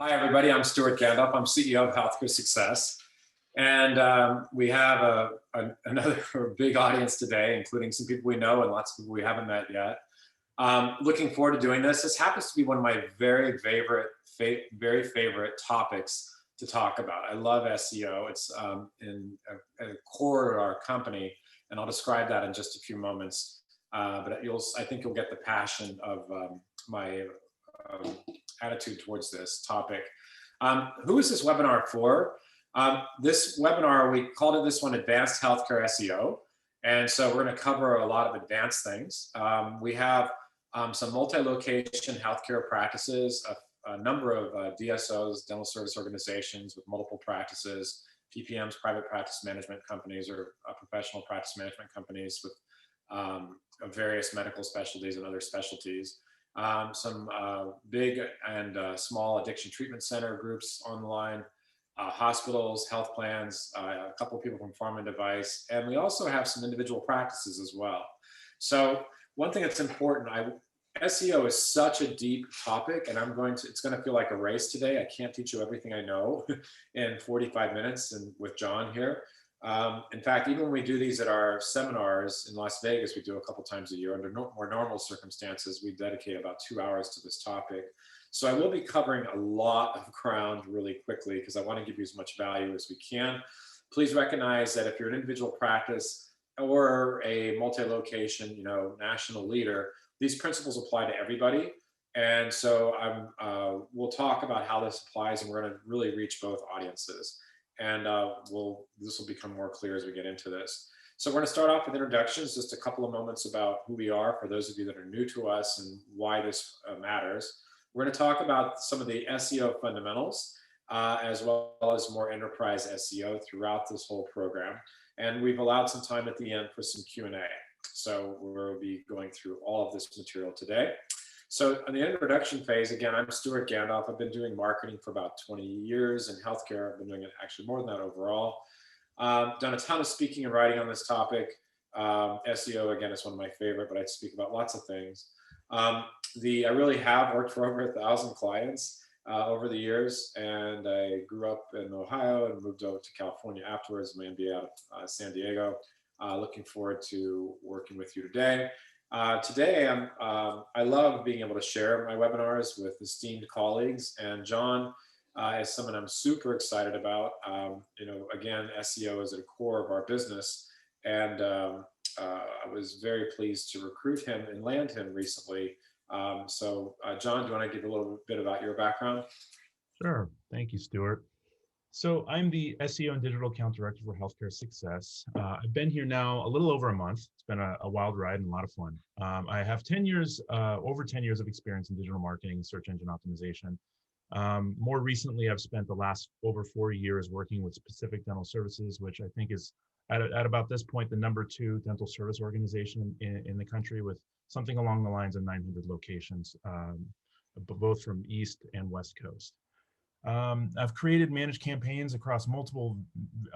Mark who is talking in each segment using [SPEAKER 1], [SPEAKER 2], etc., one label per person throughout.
[SPEAKER 1] Hi, everybody. I'm Stewart Gandolf. I'm CEO of Healthcare Success. And we have another big audience today, including some people we know and lots of people we haven't met yet. Looking forward to doing this. This happens to be one of my very favorite topics to talk about. I love SEO. It's in a core of our company, and I'll describe that in just a few moments. But I think you'll get the passion of my attitude towards this topic. Who is this webinar for? This webinar, we called it this one Advanced Healthcare SEO. And so we're going to cover a lot of advanced things. We have some multi-location healthcare practices, a number of DSOs, dental service organizations with multiple practices, PPMs, private practice management companies, or professional practice management companies with various medical specialties and other specialties. Some big and small addiction treatment center groups on the line, hospitals, health plans, a couple of people from pharma and device, and we also have some individual practices as well. So one thing that's important, SEO is such a deep topic, and it's going to feel like a race today. I can't teach you everything I know in 45 minutes and with John here. In fact, even when we do these at our seminars in Las Vegas, we do a couple times a year. Under more normal circumstances, we dedicate about 2 hours to this topic. So I will be covering a lot of ground really quickly because I want to give you as much value as we can. Please recognize that if you're an individual practice or a multi-location, national leader, these principles apply to everybody. And so we'll talk about how this applies, and we're going to really reach both audiences. And this will become more clear as we get into this. So we're going to start off with introductions, just a couple of moments about who we are for those of you that are new to us and why this matters. We're going to talk about some of the SEO fundamentals, as well as more enterprise SEO throughout this whole program. And we've allowed some time at the end for some Q&A. So we'll be going through all of this material today. So in the introduction phase, again, I'm Stewart Gandolf. I've been doing marketing for about 20 years in healthcare. I've been doing it actually more than that overall. Done a ton of speaking and writing on this topic. SEO, again, is one of my favorite, but I speak about lots of things. I really have worked for over 1,000 clients over the years, and I grew up in Ohio and moved over to California afterwards, my MBA out of San Diego. Looking forward to working with you today. Today, I love being able to share my webinars with esteemed colleagues, and John is someone I'm super excited about. Again, SEO is at the core of our business, and I was very pleased to recruit him and land him recently. John, do you want to give a little bit about your background?
[SPEAKER 2] Sure. Thank you, Stewart. So I'm the SEO and Digital Account Director for Healthcare Success. I've been here now a little over a month. It's been a wild ride and a lot of fun. I have over 10 years of experience in digital marketing, search engine optimization. More recently, I've spent the last over 4 years working with Specific Dental Services, which I think is at about this point the #2 dental service organization in the country, with something along the lines of 900 locations, both from East and West Coast. I've created managed campaigns across multiple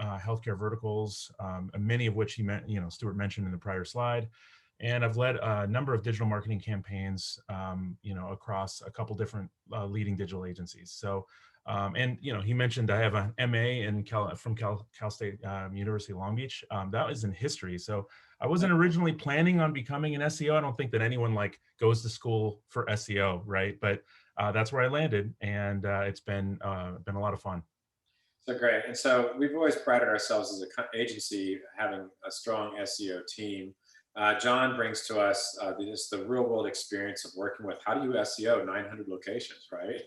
[SPEAKER 2] healthcare verticals, many of which Stewart mentioned in the prior slide. And I've led a number of digital marketing campaigns, across a couple different leading digital agencies. So, he mentioned I have an MA from Cal State University Long Beach. That was in history. So I wasn't originally planning on becoming an SEO. I don't think that anyone goes to school for SEO, right? But that's where I landed, and it's been a lot of fun.
[SPEAKER 1] So great. And so we've always prided ourselves as an agency having a strong SEO team. John brings to us just the real world experience of working with how do you SEO 900 locations, right?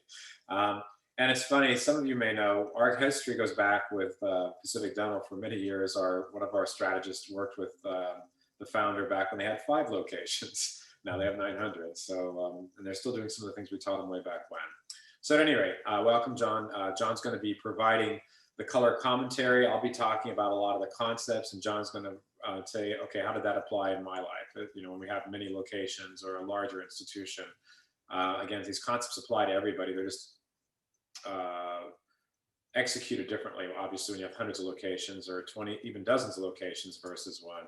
[SPEAKER 1] And it's funny, some of you may know, our history goes back with Pacific Dental for many years. One of our strategists worked with the founder back when they had 5 locations. Now they have 900. So, and they're still doing some of the things we taught them way back when. So at any rate, welcome, John. John's going to be providing the color commentary. I'll be talking about a lot of the concepts, and John's going to say, okay, how did that apply in my life? When we have many locations or a larger institution. Again, these concepts apply to everybody. They're just executed differently. Obviously, when you have hundreds of locations or 20, even dozens of locations versus one.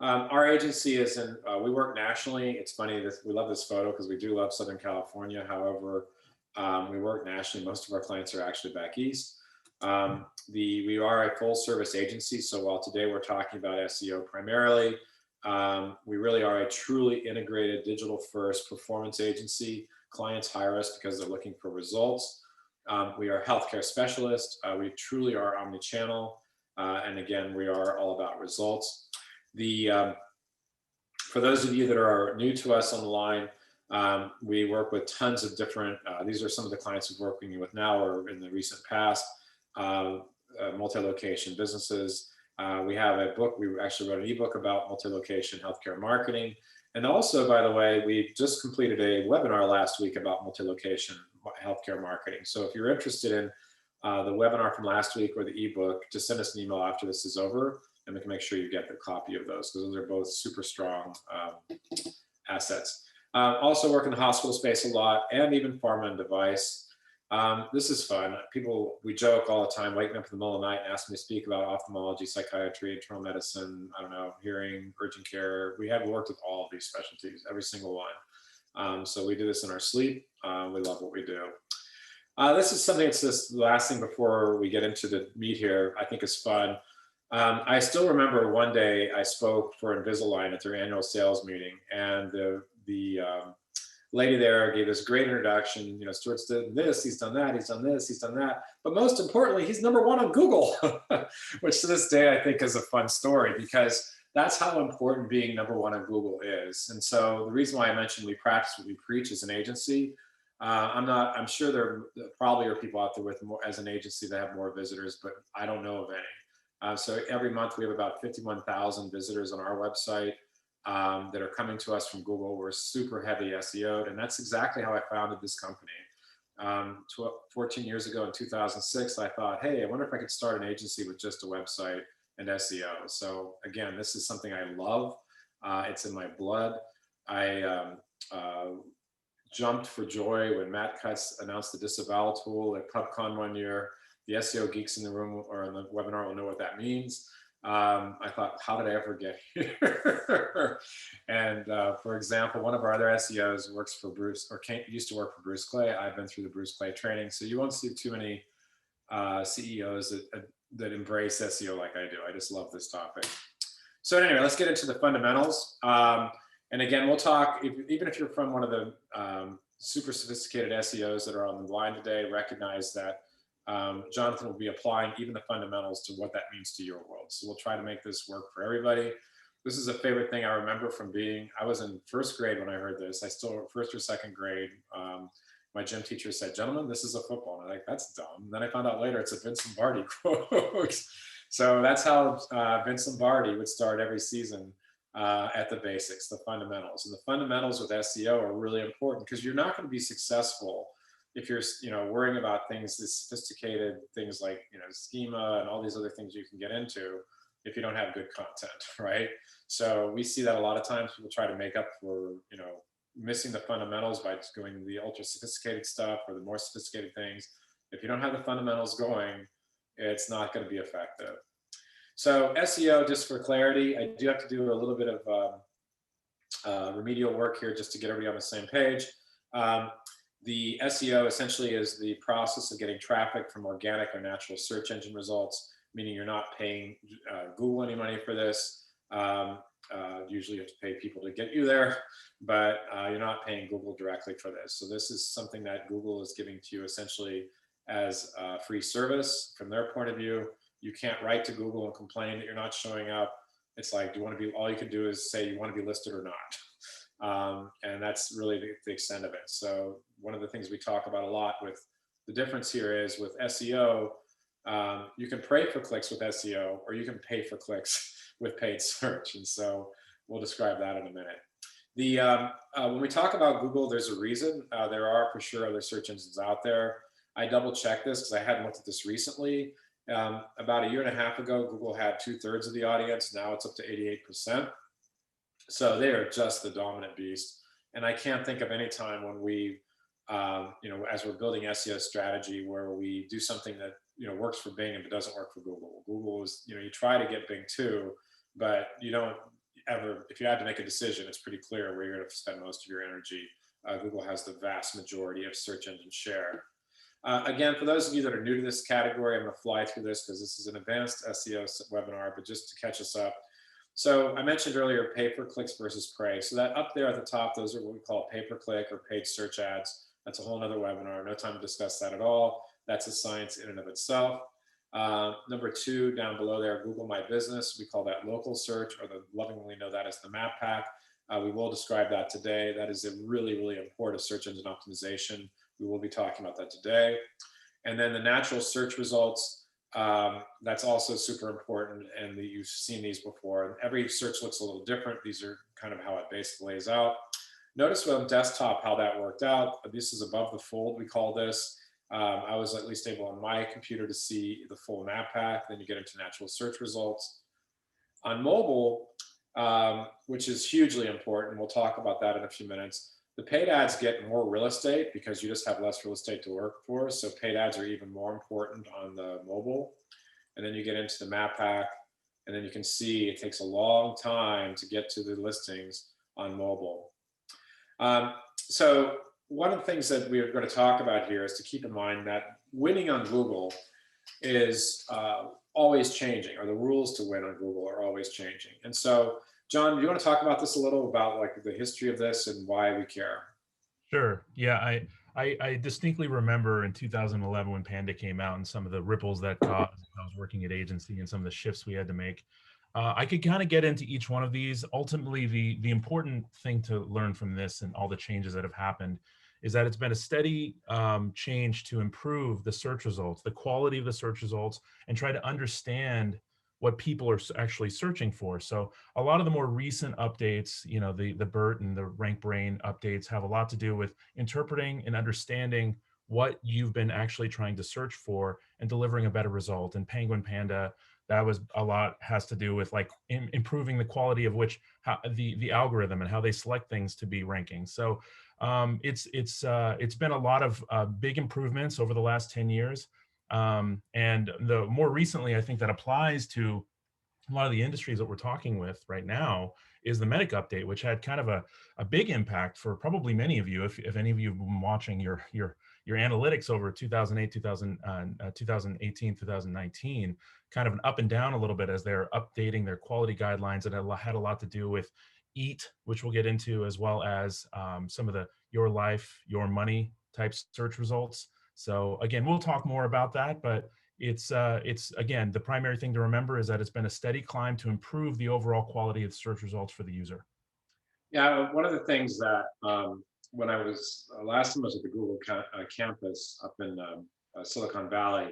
[SPEAKER 1] Our agency is we work nationally. It's funny that we love this photo because we do love Southern California. However, We work nationally. Most of our clients are actually back east. We are a full service agency. So while today we're talking about SEO primarily, we really are a truly integrated digital first performance agency. Clients hire us because they're looking for results. We are healthcare specialists. We truly are omni-channel. And again, we are all about results. For those of you that are new to us on the line, we work with tons of different, these are some of the clients we're working with now or in the recent past, multi-location businesses. We have a book, we actually wrote an ebook about multi-location healthcare marketing. And also, by the way, we just completed a webinar last week about multi-location healthcare marketing. So if you're interested in the webinar from last week or the ebook, just send us an email after this is over, and we can make sure you get the copy of those, because those are both super strong assets. Also work in the hospital space a lot, and even pharma and device. This is fun. We joke all the time, waking up in the middle of the night and asking me to speak about ophthalmology, psychiatry, internal medicine, I don't know, hearing, urgent care. We have worked with all of these specialties, every single one. So we do this in our sleep. We love what we do. This is something that's just the last thing before we get into the meat here, I think is fun. I still remember one day I spoke for Invisalign at their annual sales meeting, and the lady there gave this great introduction. You know, Stewart's done this, he's done that, he's done this, he's done that. But most importantly, he's #1 on Google, which to this day I think is a fun story, because that's how important being #1 on Google is. And so the reason why I mentioned we practice what we preach as an agency, I'm sure there probably are people out there with more as an agency that have more visitors, but I don't know of any. So every month we have about 51,000 visitors on our website that are coming to us from Google. We're super heavy SEO'd, and that's exactly how I founded this company. 14 years ago in 2006, I thought, hey, I wonder if I could start an agency with just a website and SEO. So again, this is something I love. It's in my blood. I jumped for joy when Matt Cutts announced the disavowal tool at PubCon one year. The SEO geeks in the room or in the webinar will know what that means. I thought, how did I ever get here? And for example, one of our other SEOs works for Bruce, or used to work for Bruce Clay. I've been through the Bruce Clay training, so you won't see too many CEOs that embrace SEO like I do. I just love this topic. So anyway, let's get into the fundamentals. And again, we'll talk, even if you're from one of the super sophisticated SEOs that are on the line today, recognize that Jonathan will be applying even the fundamentals to what that means to your world. So we'll try to make this work for everybody. This is a favorite thing I remember from I was in first grade when I heard this. I still, first or second grade, my gym teacher said, gentlemen, this is a football. And I'm like, that's dumb. And then I found out later it's a Vince Lombardi quote. So that's how Vince Lombardi would start every season at the basics, the fundamentals. And the fundamentals with SEO are really important, because you're not going to be successful if you're worrying about things, this sophisticated things like schema and all these other things you can get into, if you don't have good content, right? So we see that a lot of times. People try to make up for missing the fundamentals by just doing the ultra sophisticated stuff or the more sophisticated things. If you don't have the fundamentals going, it's not going to be effective. So SEO, just for clarity, I do have to do a little bit of remedial work here just to get everybody on the same page. The SEO essentially is the process of getting traffic from organic or natural search engine results, meaning you're not paying Google any money for this. Usually you have to pay people to get you there, but you're not paying Google directly for this. So this is something that Google is giving to you essentially as a free service from their point of view. You can't write to Google and complain that you're not showing up. It's like, all you can do is say you want to be listed or not. And that's really the extent of it. So one of the things we talk about a lot with the difference here is with SEO, you can pray for clicks with SEO, or you can pay for clicks with paid search. And so we'll describe that in a minute. When we talk about Google, there's a reason. There are for sure other search engines out there. I double checked this because I hadn't looked at this recently. About a year and a half ago, Google had 2/3 of the audience. Now it's up to 88%. So they are just the dominant beast. And I can't think of any time when we, as we're building SEO strategy, where we do something that, works for Bing and it doesn't work for Google. Google is, you try to get Bing too, but you don't ever, if you had to make a decision, it's pretty clear where you're going to spend most of your energy Google has the vast majority of search engine share. Again, for those of you that are new to this category, I'm going to fly through this because this is an advanced SEO webinar, but just to catch us up. So I mentioned earlier pay-per-clicks versus pray. So that up there at the top, those are what we call pay-per-click or paid search ads. That's a whole nother webinar. No time to discuss that at all. That's a science in and of itself. Number 2, down below there, Google My Business. We call that local search, or the lovingly know that as the map pack. We will describe that today. That is a really, really important search engine optimization. We will be talking about that today. And then the natural search results, that's also super important, and you've seen these before. Every search looks a little different. These are kind of how it basically lays out. Notice on desktop how that worked out. This is above the fold, we call this. I was at least able on my computer to see the full map pack. Then you get into natural search results. On mobile, which is hugely important, we'll talk about that in a few minutes. The paid ads get more real estate because you just have less real estate to work for. So paid ads are even more important on the mobile. And then you get into the map pack, and then you can see it takes a long time to get to the listings on mobile. So one of the things that we're going to talk about here is to keep in mind that winning on Google is always changing, or the rules to win on Google are always changing. And so, John, do you want to talk about this a little, about like the history of this and why we care?
[SPEAKER 2] Sure. Yeah, I distinctly remember in 2011 when Panda came out and some of the ripples that caused. I was working at agency and some of the shifts we had to make. I could kind of get into each one of these. Ultimately, the important thing to learn from this and all the changes that have happened is that it's been a steady change to improve the search results, the quality of the search results, and try to understand what people are actually searching for. So a lot of the more recent updates, you know, the BERT and the Rank Brain updates have a lot to do with interpreting and understanding what you've been actually trying to search for and delivering a better result. And Penguin Panda, that was a lot, has to do with like improving the quality of which, how the algorithm and how they select things to be ranking. So it's been a lot of big improvements over the last 10 years. And the more recently, I think that applies to a lot of the industries that we're talking with right now is the Medic update, which had kind of a big impact for probably many of you. If any of you have been watching your analytics over 2008, 2018, 2019, kind of an up and down a little bit as they're updating their quality guidelines. And it had a lot to do with EAT, which we'll get into, as well as some of the your life, your money type search results. So again, we'll talk more about that, but it's again, the primary thing to remember is that it's been a steady climb to improve the overall quality of search results for the user.
[SPEAKER 1] Yeah, one of the things that when I was last time I was at the Google campus up in Silicon Valley,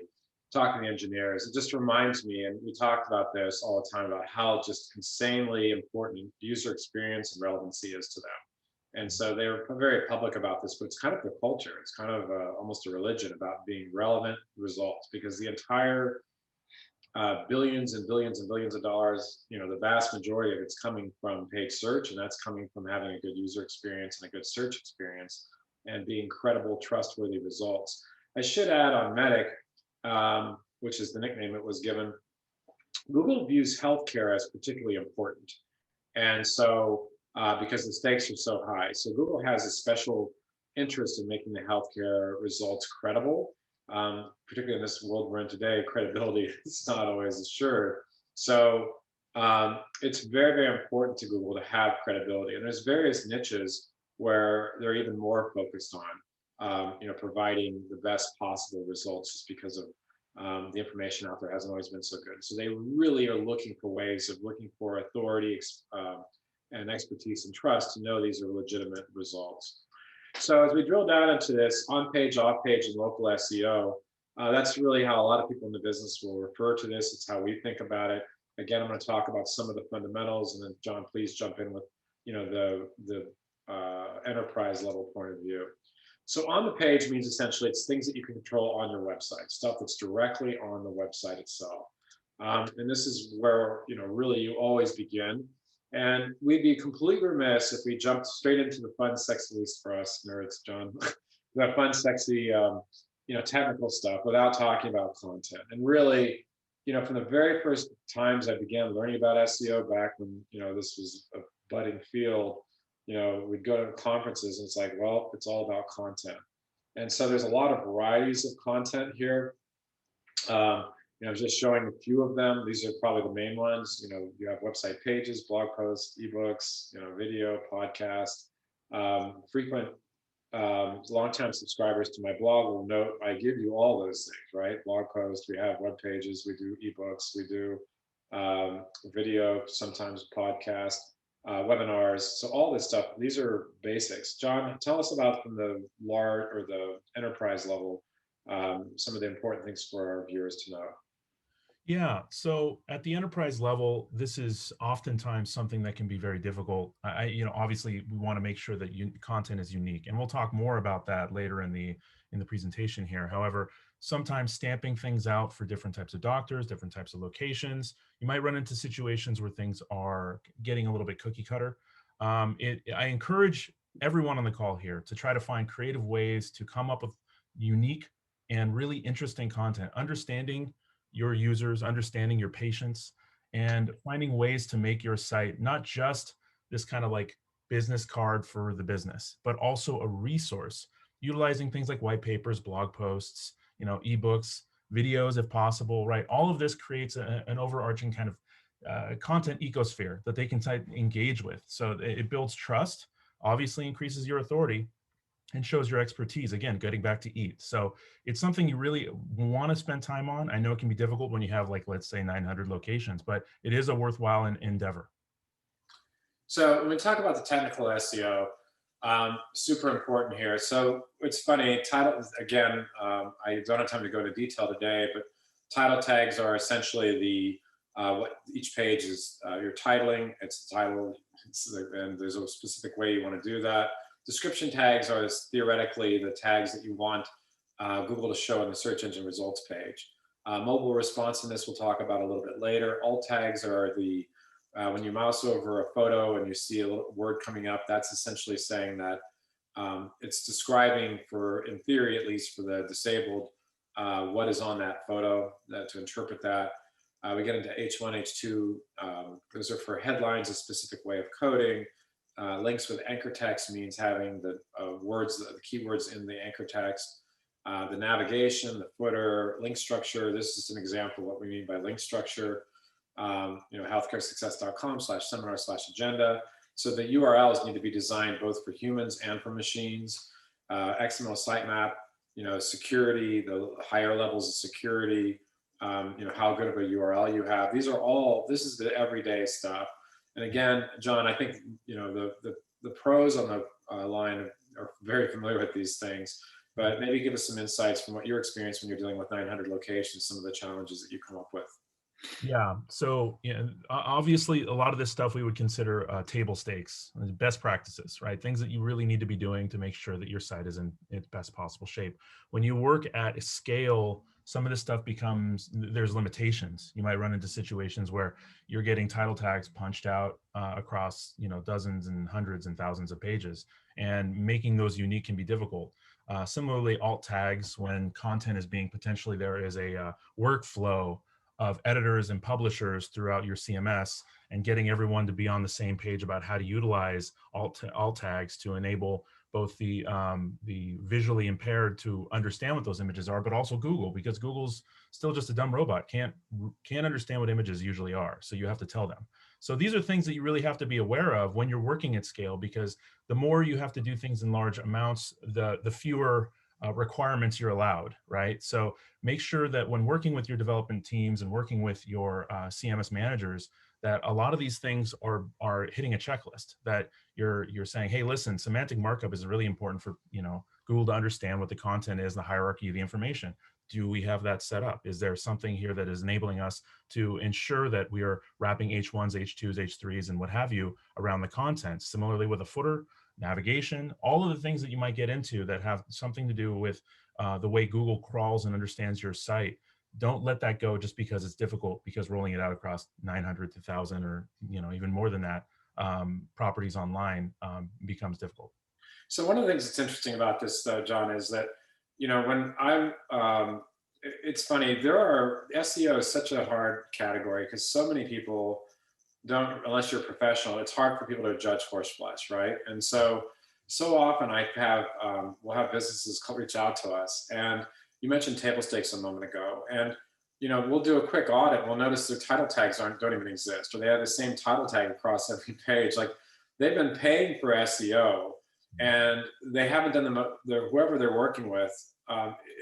[SPEAKER 1] talking to engineers, it just reminds me, and we talked about this all the time, about how just insanely important user experience and relevancy is to them. And so they were very public about this, but it's kind of the culture. It's kind of almost a religion about being relevant results, because the entire billions and billions and billions of dollars, you know, the vast majority of it's coming from paid search, and that's coming from having a good user experience and a good search experience and being credible, trustworthy results. I should add on Medic, which is the nickname it was given, Google views healthcare as particularly important. And so because the stakes are so high. So Google has a special interest in making the healthcare results credible, particularly in this world we're in today. Credibility is not always assured. So it's very, very important to Google to have credibility. And there's various niches where they're even more focused on, you know, providing the best possible results, just because of the information out there hasn't always been so good. So they really are looking for ways of looking for authority and expertise and trust to know these are legitimate results. So as we drill down into this on-page, off-page, and local SEO, that's really how a lot of people in the business will refer to this. It's how we think about it. Again, I'm going to talk about some of the fundamentals, and then John, please jump in with, you know, the enterprise level point of view. So on the page means essentially it's things that you can control on your website, stuff that's directly on the website itself. And this is where, you know, really you always begin. And we'd be completely remiss if we jumped straight into the fun, sexy, at least for us nerds, John, the fun, sexy, you know, technical stuff without talking about content. And really, you know, from the very first times I began learning about SEO back when, you know, this was a budding field, we'd go to conferences and it's like, well, it's all about content. And so there's a lot of varieties of content here. Just showing a few of them. These are probably the main ones. You have website pages, blog posts, ebooks, video, podcast. Frequent long-time subscribers to my blog will note I give you all those things, right? Blog posts, we have web pages, we do ebooks, we do video, sometimes podcast, webinars. So all this stuff, these are basics. John, tell us about from the large or the enterprise level, some of the important things for our viewers to know.
[SPEAKER 2] Yeah. So at the enterprise level, this is oftentimes something that can be very difficult. Obviously we want to make sure that content is unique, and we'll talk more about that later in the presentation here. However, sometimes stamping things out for different types of doctors, different types of locations, you might run into situations where things are getting a little bit cookie cutter. I encourage everyone on the call here to try to find creative ways to come up with unique and really interesting content, understanding your users, understanding your patients, and finding ways to make your site not just this kind of like business card for the business, but also a resource, utilizing things like white papers, blog posts, ebooks, videos if possible, right? All of this creates an overarching kind of content ecosphere that they can engage with. So it builds trust, obviously increases your authority, and shows your expertise. Again, getting back to EAT. So it's something you really want to spend time on. I know it can be difficult when you have, like, let's say 900 locations, but it is a worthwhile endeavor.
[SPEAKER 1] So when we talk about the technical SEO, super important here. So it's funny, title, again, I don't have time to go into detail today, but title tags are essentially what each page is, you're titling, it's the title, and there's a specific way you want to do that. Description tags are theoretically the tags that you want Google to show in the search engine results page. Mobile responsiveness we'll talk about a little bit later. Alt tags are the when you mouse over a photo and you see a little word coming up, that's essentially saying that it's describing, in theory at least, for the disabled, what is on that photo, to interpret that. We get into H1, H2. Those are for headlines, a specific way of coding. Links with anchor text means having the keywords in the anchor text. The navigation, the footer, link structure. This is an example of what we mean by link structure. healthcaresuccess.com/seminar/agenda. So the URLs need to be designed both for humans and for machines. XML sitemap, security, the higher levels of security, how good of a URL you have. This is the everyday stuff. And again, John, I think the pros on the line are very familiar with these things, but maybe give us some insights from what your experience when you're dealing with 900 locations, some of the challenges that you come up with.
[SPEAKER 2] Yeah. So obviously, a lot of this stuff we would consider table stakes, best practices, right? Things that you really need to be doing to make sure that your site is in its best possible shape. When you work at a scale, some of this stuff there's limitations. You might run into situations where you're getting title tags punched out across, dozens and hundreds and thousands of pages, and making those unique can be difficult. Similarly, alt tags, when content is being potentially, there is a workflow of editors and publishers throughout your CMS, and getting everyone to be on the same page about how to utilize alt tags to enable both the visually impaired to understand what those images are, but also Google, because Google's still just a dumb robot, can't understand what images usually are. So you have to tell them. So these are things that you really have to be aware of when you're working at scale, because the more you have to do things in large amounts, the fewer requirements you're allowed, right? So make sure that when working with your development teams and working with your CMS managers, that a lot of these things are hitting a checklist, that you're saying, hey, listen, semantic markup is really important for Google to understand what the content is, the hierarchy of the information. Do we have that set up? Is there something here that is enabling us to ensure that we are wrapping H1s, H2s, H3s, and what have you around the content? Similarly with a footer, navigation, all of the things that you might get into that have something to do with the way Google crawls and understands your site. Don't let that go just because it's difficult, because rolling it out across 900 to 1,000 or even more than that properties online becomes difficult.
[SPEAKER 1] So one of the things that's interesting about this, though, John, is that when it's funny, SEO is such a hard category because so many people don't, unless you're a professional, it's hard for people to judge horse flesh, right? And so often I have, we'll have businesses reach out to us, and you mentioned table stakes a moment ago, and we'll do a quick audit. We'll notice their title tags don't even exist, or they have the same title tag across every page. Like, they've been paying for SEO, and they haven't done whoever they're working with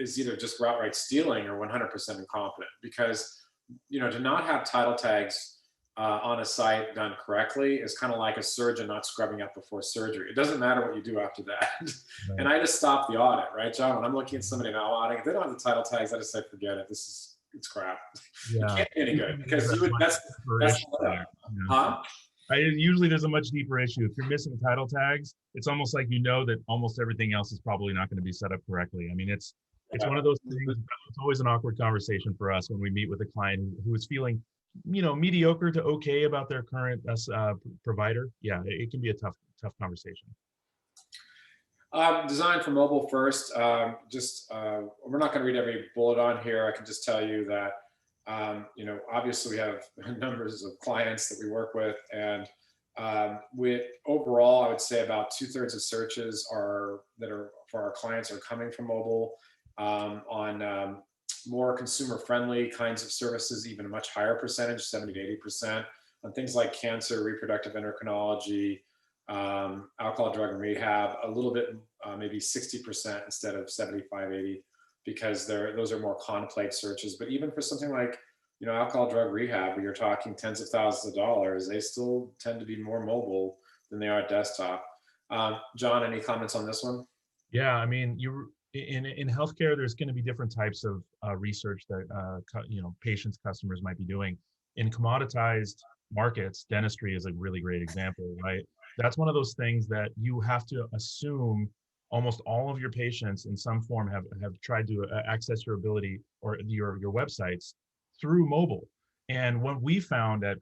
[SPEAKER 1] is either just outright stealing or 100% incompetent, because to not have title tags on a site done correctly is kind of like a surgeon not scrubbing up before surgery. It doesn't matter what you do after that. And
[SPEAKER 2] Right.
[SPEAKER 1] I just stop the audit, right, John? When I'm looking at somebody now auditing, if they don't have the title tags, I just say, forget it. It's crap. It
[SPEAKER 2] Yeah.
[SPEAKER 1] can't be any good,
[SPEAKER 2] Usually there's
[SPEAKER 1] because
[SPEAKER 2] a much deeper
[SPEAKER 1] that's
[SPEAKER 2] issue there. Yeah.
[SPEAKER 1] huh?
[SPEAKER 2] Usually there's a much deeper issue. If you're missing title tags, it's almost like that almost everything else is probably not going to be set up correctly. I mean, it's one of those things. It's always an awkward conversation for us when we meet with a client who is feeling, mediocre to okay about their current provider. Yeah, it can be a tough conversation.
[SPEAKER 1] Designed for mobile first. We're not going to read every bullet on here. I can just tell you that, obviously we have numbers of clients that we work with, and with overall, I would say about 2/3 of searches that are for our clients are coming from mobile. On more consumer friendly kinds of services, even a much higher percentage, 70 to 80%. On things like cancer, reproductive endocrinology, alcohol, drug, and rehab, a little bit, maybe 60% instead of 75, 80, because those are more complex searches. But even for something like, alcohol, drug, rehab, where you're talking tens of thousands of dollars, they still tend to be more mobile than they are desktop. John, any comments on this one?
[SPEAKER 2] Yeah, I mean, in healthcare, there's going to be different types of research that patients, customers might be doing. In commoditized markets, dentistry is a really great example, right? That's one of those things that you have to assume almost all of your patients in some form have tried to access your ability or your websites through mobile. And what we found at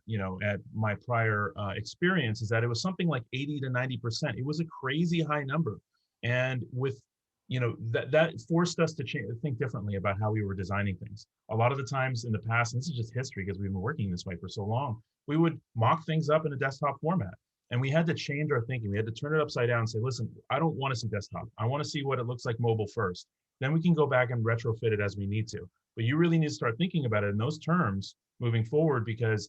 [SPEAKER 2] my prior experience is that it was something like 80 to 90%. It was a crazy high number. And with that forced us to think differently about how we were designing things. A lot of the times in the past, and this is just history because we've been working this way for so long, we would mock things up in a desktop format, and we had to change our thinking. We had to turn it upside down and say, listen, I don't want to see desktop. I want to see what it looks like mobile first. Then we can go back and retrofit it as we need to. But you really need to start thinking about it in those terms moving forward, because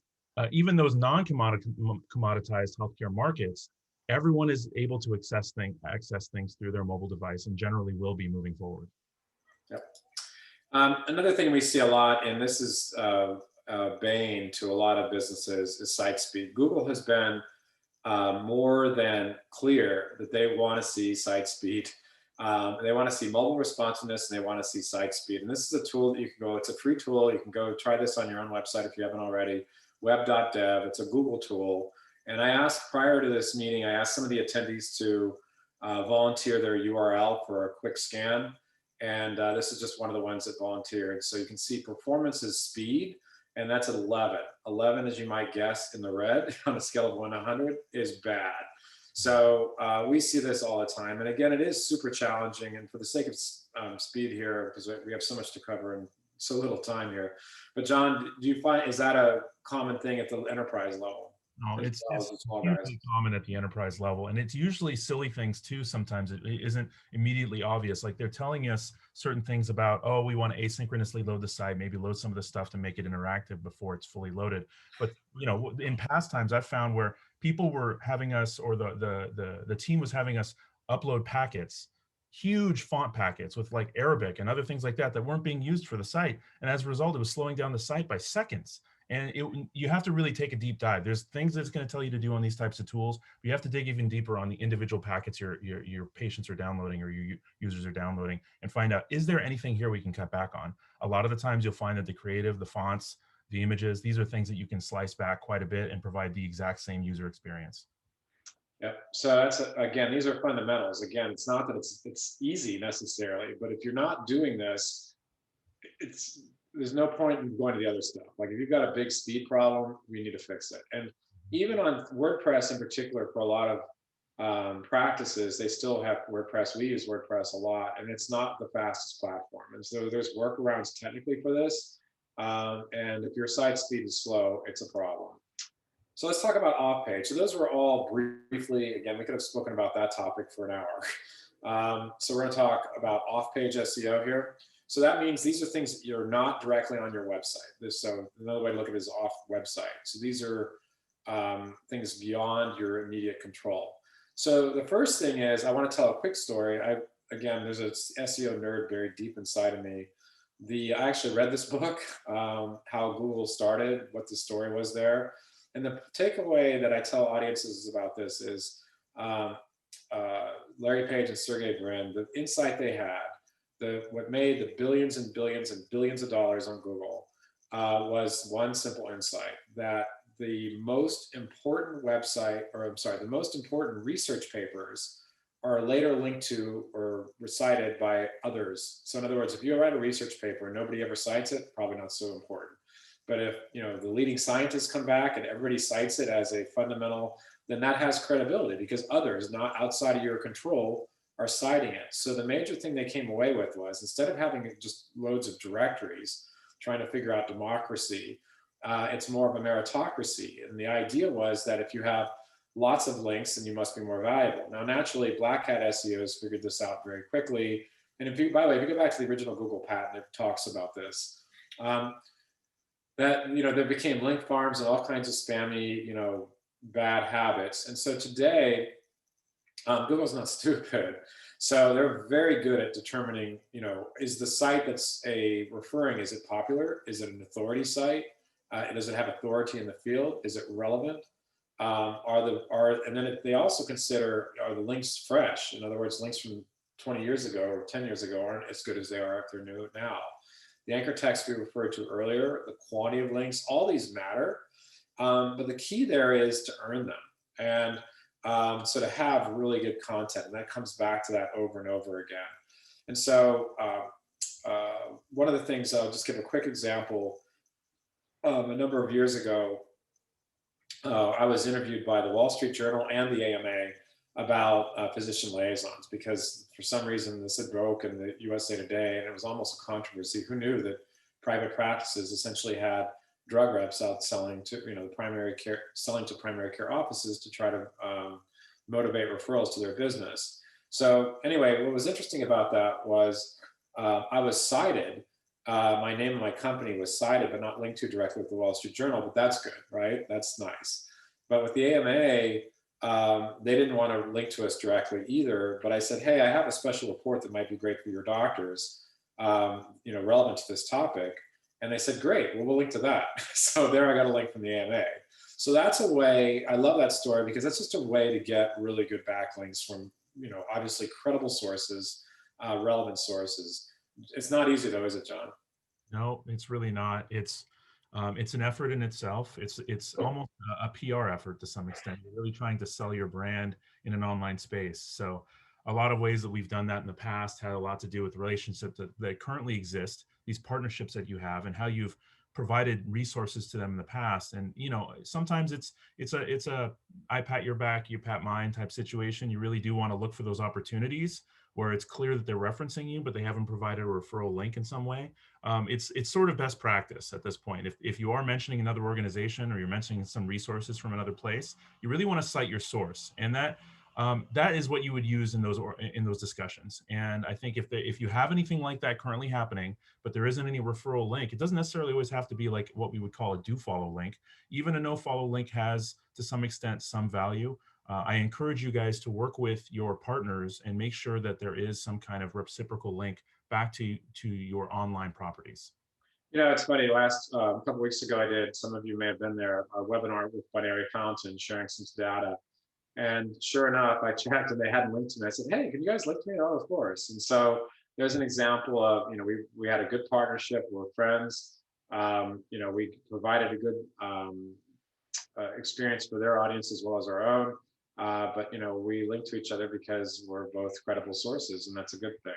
[SPEAKER 2] even those non-commoditized healthcare markets, everyone is able to access things through their mobile device, and generally will be moving forward.
[SPEAKER 1] Yep. Another thing we see a lot, and this is bane to a lot of businesses, is site speed. Google has been more than clear that they want to see site speed. They want to see mobile responsiveness, and they want to see site speed. And this is a tool that you can go, it's a free tool. You can go try this on your own website if you haven't already, web.dev. It's a Google tool. And I asked, prior to this meeting, I asked some of the attendees to volunteer their URL for a quick scan. And this is just one of the ones that volunteered. So you can see performance is speed, and that's at 11. 11, as you might guess, in the red on a scale of 1 to 100 is bad. So we see this all the time. And again, it is super challenging. And for the sake of speed here, because we have so much to cover in so little time here. But John, do you find, is that a common thing at the enterprise level?
[SPEAKER 2] No, it's
[SPEAKER 1] Small guys.
[SPEAKER 2] hugely common at the enterprise level, and it's usually silly things too. Sometimes it isn't immediately obvious. Like, they're telling us certain things about, oh, we want to asynchronously load the site, maybe load some of the stuff to make it interactive before it's fully loaded. But in past times, I've found where people were having us, or the team was having us upload packets, huge font packets with like Arabic and other things like that weren't being used for the site, and as a result, it was slowing down the site by seconds. And you have to really take a deep dive. There's things that it's going to tell you to do on these types of tools, but you have to dig even deeper on the individual packets your patients are downloading or your users are downloading, and find out, is there anything here we can cut back on? A lot of the times you'll find that the creative, the fonts, the images, these are things that you can slice back quite a bit and provide the exact same user experience.
[SPEAKER 1] Yep. So that's, again, these are fundamentals. Again, it's not that it's easy necessarily, but if you're not doing this, there's no point in going to the other stuff. Like, if you've got a big speed problem, we need to fix it. And even on WordPress in particular, for a lot of practices, they still have WordPress. We use WordPress a lot, and it's not the fastest platform. And so there's workarounds technically for this. And if your site speed is slow, it's a problem. So let's talk about off-page. So those were all briefly, again, we could have spoken about that topic for an hour. So we're going to talk about off-page SEO here. So that means these are things that you're not directly on your website. So another way to look at it is off website. So these are things beyond your immediate control. So the first thing is I want to tell a quick story. Again, there's an SEO nerd buried deep inside of me. I actually read this book, how Google started, what the story was there. And the takeaway that I tell audiences about this is Larry Page and Sergey Brin, the insight they had, what made the billions and billions and billions of dollars on Google was one simple insight, that the most important website, or I'm sorry, the most important research papers are later linked to or recited by others. So in other words, if you write a research paper and nobody ever cites it, probably not so important. But if the leading scientists come back and everybody cites it as a fundamental, then that has credibility because others not outside of your control are citing it. So the major thing they came away with was, instead of having just loads of directories trying to figure out democracy, it's more of a meritocracy. And the idea was that if you have lots of links, then you must be more valuable. Now, naturally, Black Hat SEOs figured this out very quickly. And by the way, if you go back to the original Google patent, it talks about this. That there became link farms and all kinds of spammy, bad habits. And so today, Google's not stupid. So they're very good at determining, is the site that's referring, is it popular? Is it an authority site? Does it have authority in the field? Is it relevant? And then they also consider, are the links fresh? In other words, links from 20 years ago or 10 years ago aren't as good as they are if they're new now. The anchor text we referred to earlier, the quantity of links, all these matter. But the key there is to earn them. And so to have really good content, and that comes back to that over and over again. And so one of the things, I'll just give a quick example. A number of years ago, I was interviewed by the Wall Street Journal and the AMA about physician liaisons, because for some reason this had broke in the USA Today, and it was almost a controversy. Who knew that private practices essentially had drug reps out selling to primary care offices to try to motivate referrals to their business. So anyway, what was interesting about that was I was cited. My name and my company was cited, but not linked to directly with the Wall Street Journal. But that's good, right? That's nice. But with the AMA, they didn't want to link to us directly either. But I said, hey, I have a special report that might be great for your doctors, relevant to this topic. And they said, great, well, we'll link to that. So there I got a link from the AMA. So that's a way, I love that story because that's just a way to get really good backlinks from, obviously credible sources, relevant sources. It's not easy though, is it, John?
[SPEAKER 2] No, it's really not. It's an effort in itself. It's almost a PR effort to some extent. You're really trying to sell your brand in an online space. So a lot of ways that we've done that in the past had a lot to do with relationships that currently exist, these partnerships that you have, and how you've provided resources to them in the past. And sometimes it's a I pat your back, you pat mine type situation. You really do want to look for those opportunities where it's clear that they're referencing you, but they haven't provided a referral link in some way. It's sort of best practice at this point. If you are mentioning another organization or you're mentioning some resources from another place, you really want to cite your source, and that is what you would use in those discussions. And I think if you have anything like that currently happening, but there isn't any referral link, it doesn't necessarily always have to be like what we would call a do follow link. Even a no follow link has, to some extent, some value. I encourage you guys to work with your partners and make sure that there is some kind of reciprocal link back to your online properties.
[SPEAKER 1] It's funny. Last couple weeks ago, I did, some of you may have been there, a webinar with Binary Fountain sharing some data. And sure enough, I checked and they hadn't linked to me. I said, hey, can you guys link to me? Oh, of course. And so there's an example of, we had a good partnership. We're friends. We provided a good experience for their audience as well as our own. But we link to each other because we're both credible sources, and that's a good thing.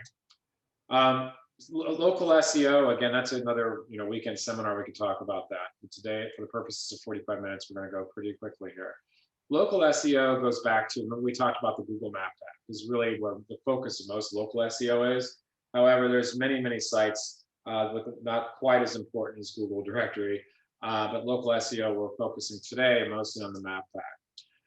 [SPEAKER 1] Local SEO, again, that's another weekend seminar. We could talk about that. But today, for the purposes of 45 minutes, we're going to go pretty quickly here. Local SEO goes back to, remember we talked about the Google Map Tag, is really where the focus of most local SEO is. However, there's many sites with not quite as important as Google directory but local SEO, we're focusing today mostly on the map pack.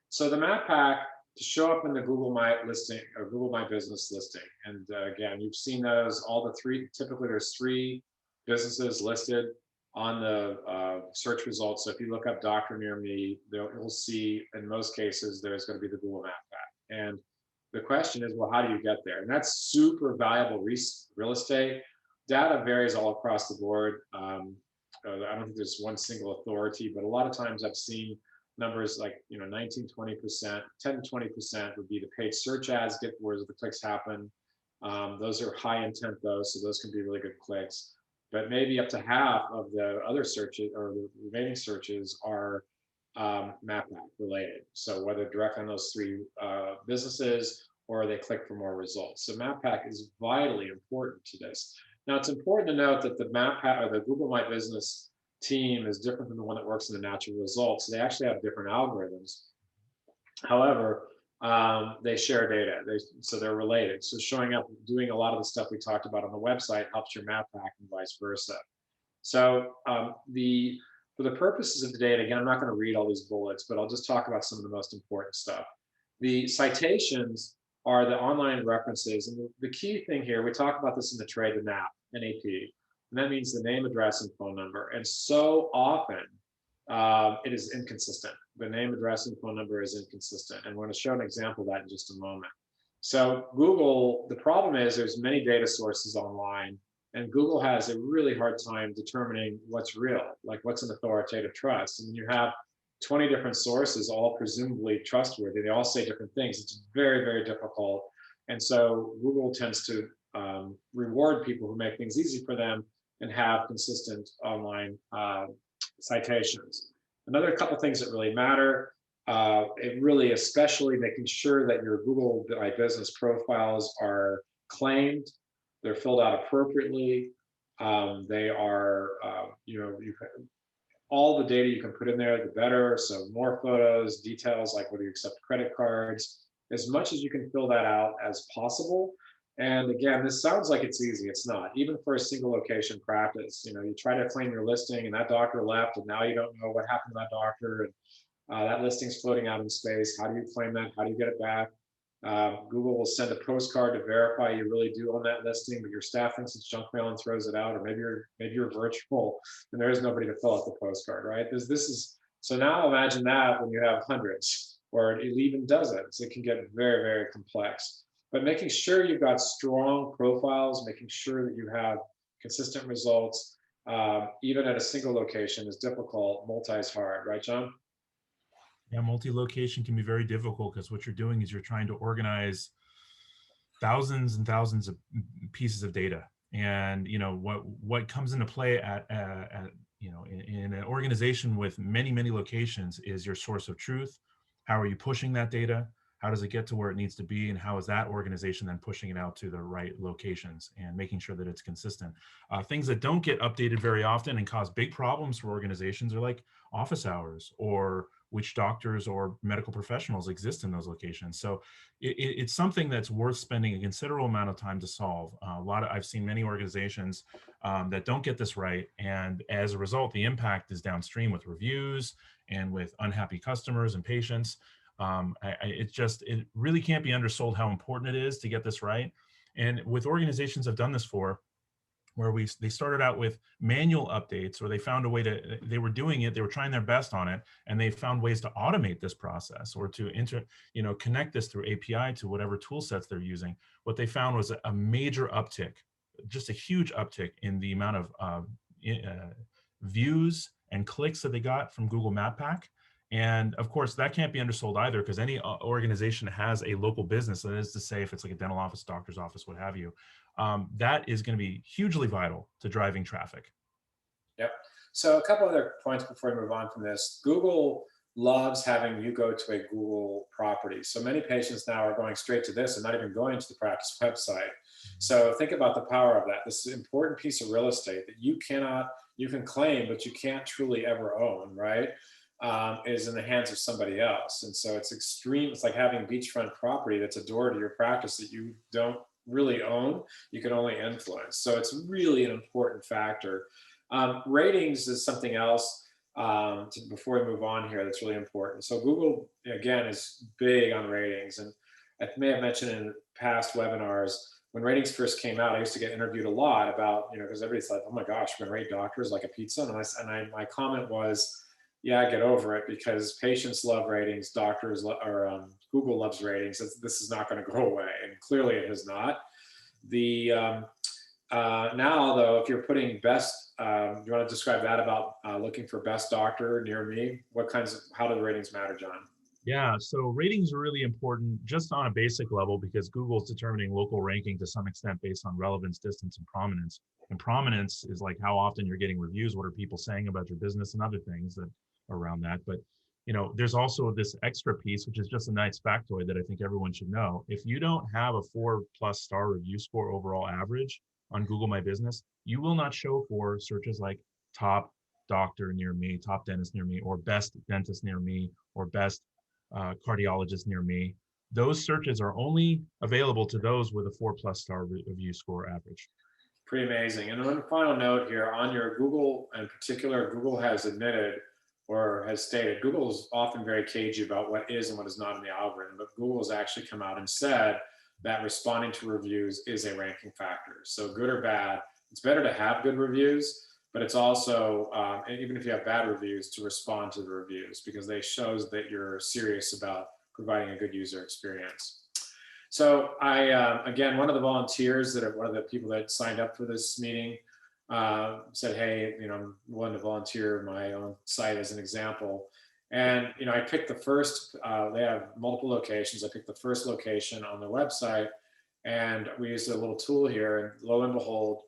[SPEAKER 1] So the map pack to show up in the Google My listing or Google My Business listing. And again, you've seen those, all the three, typically there's 3 businesses listed on the search results. So if you look up doctor near me, you'll see in most cases, there's going to be the Google Map pack. And the question is, well, how do you get there? And that's super valuable real estate. Data varies all across the board. I don't think there's one single authority, but a lot of times I've seen numbers like 19, 20%, 10 to 20% would be the paid search ads get where the clicks happen. Those are high intent though, so those can be really good clicks. But maybe up to half of the other searches or the remaining searches are map related. So whether direct on those 3 businesses or they click for more results. So map pack is vitally important to this. Now it's important to note that the map pack or the Google My Business team is different than the one that works in the natural results. So they actually have different algorithms. However, they share data, so they're related. So showing up, doing a lot of the stuff we talked about on the website helps your map pack and vice versa. So for the purposes of the data, again, I'm not going to read all these bullets, but I'll just talk about some of the most important stuff. The citations are the online references. And the key thing here, we talk about this in the trade, the NAP, NAP, and that means the name, address, and phone number. And so often it is inconsistent. The name, address, and phone number is inconsistent. And we're going to show an example of that in just a moment. So Google, the problem is there's many data sources online, and Google has a really hard time determining what's real, like what's an authoritative trust. And you have 20 different sources, all presumably trustworthy. They all say different things. It's very, very difficult. And so Google tends to reward people who make things easy for them and have consistent online citations. Another couple things that really matter, it really especially making sure that your Google My Business profiles are claimed, they're filled out appropriately, they are, all the data you can put in there, the better. So more photos, details like whether you accept credit cards, as much as you can fill that out as possible. And again, this sounds like it's easy. It's not. Even for a single location practice, you try to claim your listing and that doctor left and now you don't know what happened to that doctor and that listing's floating out in space. How do you claim that? How do you get it back? Google will send a postcard to verify you really do own that listing, but your staff thinks it's junk mail and throws it out, or maybe you're virtual and there is nobody to fill out the postcard, right? This is so now imagine that when you have hundreds or it even dozens, it can get very, very complex. But making sure you've got strong profiles, making sure that you have consistent results, even at a single location is difficult. Multi is hard, right, John?
[SPEAKER 2] Yeah, multi-location can be very difficult because what you're doing is you're trying to organize thousands and thousands of pieces of data. And what comes into play in an organization with many locations is your source of truth. How are you pushing that data? How does it get to where it needs to be? And how is that organization then pushing it out to the right locations and making sure that it's consistent? Things that don't get updated very often and cause big problems for organizations are like office hours or which doctors or medical professionals exist in those locations. So it's something that's worth spending a considerable amount of time to solve. I've seen many organizations that don't get this right. And as a result, the impact is downstream with reviews and with unhappy customers and patients. It really can't be undersold how important it is to get this right. And with organizations I've done this for, where they started out with manual updates, or they found a way they were doing it, they were trying their best on it, and they found ways to automate this process or to connect this through API to whatever tool sets they're using. What they found was a major uptick, just a huge uptick in the amount of views and clicks that they got from Google Map Pack. And of course, that can't be undersold either, because any organization has a local business. That is to say, if it's like a dental office, doctor's office, what have you, that is going to be hugely vital to driving traffic.
[SPEAKER 1] Yep. So a couple other points before we move on from this. Google loves having you go to a Google property. So many patients now are going straight to this and not even going to the practice website. So think about the power of that. This is an important piece of real estate that you can claim, but you can't truly ever own, right? Is in the hands of somebody else. And so it's extreme. It's like having beachfront property that's a door to your practice that you don't really own, you can only influence. So it's really an important factor. Ratings is something else. before we move on here that's really important. So Google, again, is big on ratings. And I may have mentioned in past webinars, when ratings first came out, I used to get interviewed a lot about, because everybody's like, oh my gosh, we're going to rate doctors like a pizza. My comment was, yeah, get over it, because patients love ratings, Google loves ratings. This is not going to go away. And clearly it has not. Now, though, if you're putting best, do you want to describe that about looking for best doctor near me? How do the ratings matter, John?
[SPEAKER 2] Yeah, so ratings are really important just on a basic level because Google's determining local ranking to some extent based on relevance, distance, and prominence. And prominence is like how often you're getting reviews, what are people saying about your business, and other things that are around that. But there's also this extra piece, which is just a nice factoid that I think everyone should know. If you don't have a 4+ star review score overall average on Google My Business, you will not show for searches like top doctor near me, top dentist near me, or best dentist near me, or best cardiologist near me. Those searches are only available to those with a 4+ star review score average.
[SPEAKER 1] Pretty amazing. And one final note here on your Google, in particular, Google has admitted or has stated, Google is often very cagey about what is and what is not in the algorithm, but Google has actually come out and said that responding to reviews is a ranking factor. So good or bad, it's better to have good reviews, but it's also, even if you have bad reviews, to respond to the reviews, because they shows that you're serious about providing a good user experience. So again, one of the people that signed up for this meeting said, hey, I'm willing to volunteer my own site as an example. And, I picked the first, they have multiple locations. I picked the first location on their website, and we used a little tool here, and lo and behold,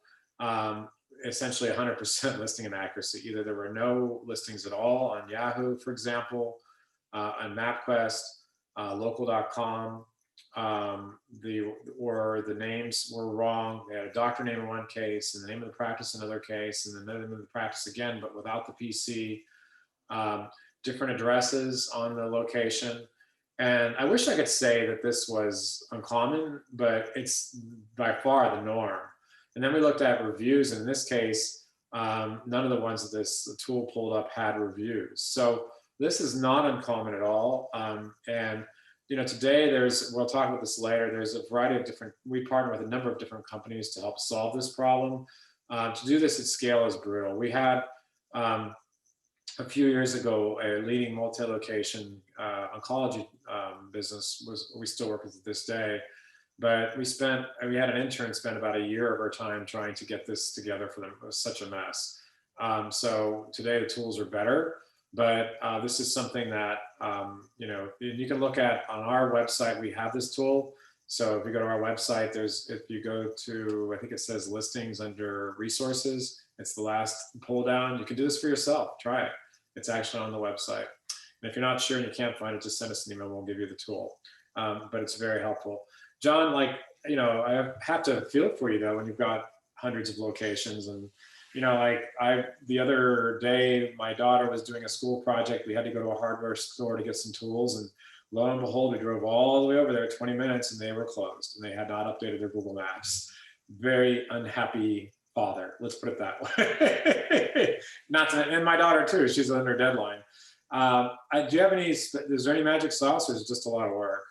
[SPEAKER 1] essentially 100% listing accuracy. Either there were no listings at all on Yahoo, for example, on MapQuest, local.com, or the names were wrong. They had a doctor name in one case and the name of the practice in another case, and the name of the practice again, but without the PC. Different addresses on the location. And I wish I could say that this was uncommon, but it's by far the norm. And then we looked at reviews, and in this case, none of the ones that the tool pulled up had reviews. So this is not uncommon at all. And today we'll talk about this later, there's a variety of we partner with a number of different companies to help solve this problem. To do this at scale is brutal. We had, a few years ago, a leading multi-location oncology business, we still work with it this day, but we had an intern spend about a year of our time trying to get this together for them. It was such a mess. So today the tools are better, but this is something that, you can look at on our website. We have this tool. So if you go to our website, if you go to, I think it says listings under resources, it's the last pull down. You can do this for yourself, try it. It's actually on the website. And if you're not sure and you can't find it, just send us an email, we'll give you the tool. But it's very helpful. John, I have to feel for you though, when you've got hundreds of locations. And, the other day, my daughter was doing a school project. We had to go to a hardware store to get some tools. And lo and behold, we drove all the way over there, 20 minutes, and they were closed. And they had not updated their Google Maps. Very unhappy father, let's put it that way. And my daughter too, she's under deadline. Do you have is there any magic sauce, or is it just a lot of work?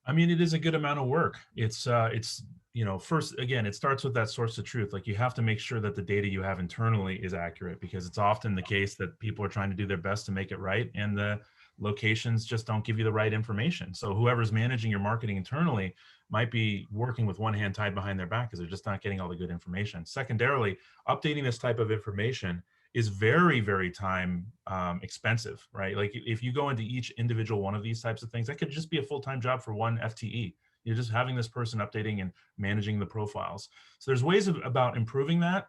[SPEAKER 2] I mean, it is a good amount of work. It's first, again, it starts with that source of truth. Like, you have to make sure that the data you have internally is accurate, because it's often the case that people are trying to do their best to make it right, and the locations just don't give you the right information. So whoever's managing your marketing internally might be working with one hand tied behind their back because they're just not getting all the good information. Secondarily, updating this type of information is very, very time expensive, right? Like, if you go into each individual one of these types of things, that could just be a full-time job for one FTE. You're just having this person updating and managing the profiles. So there's ways about improving that.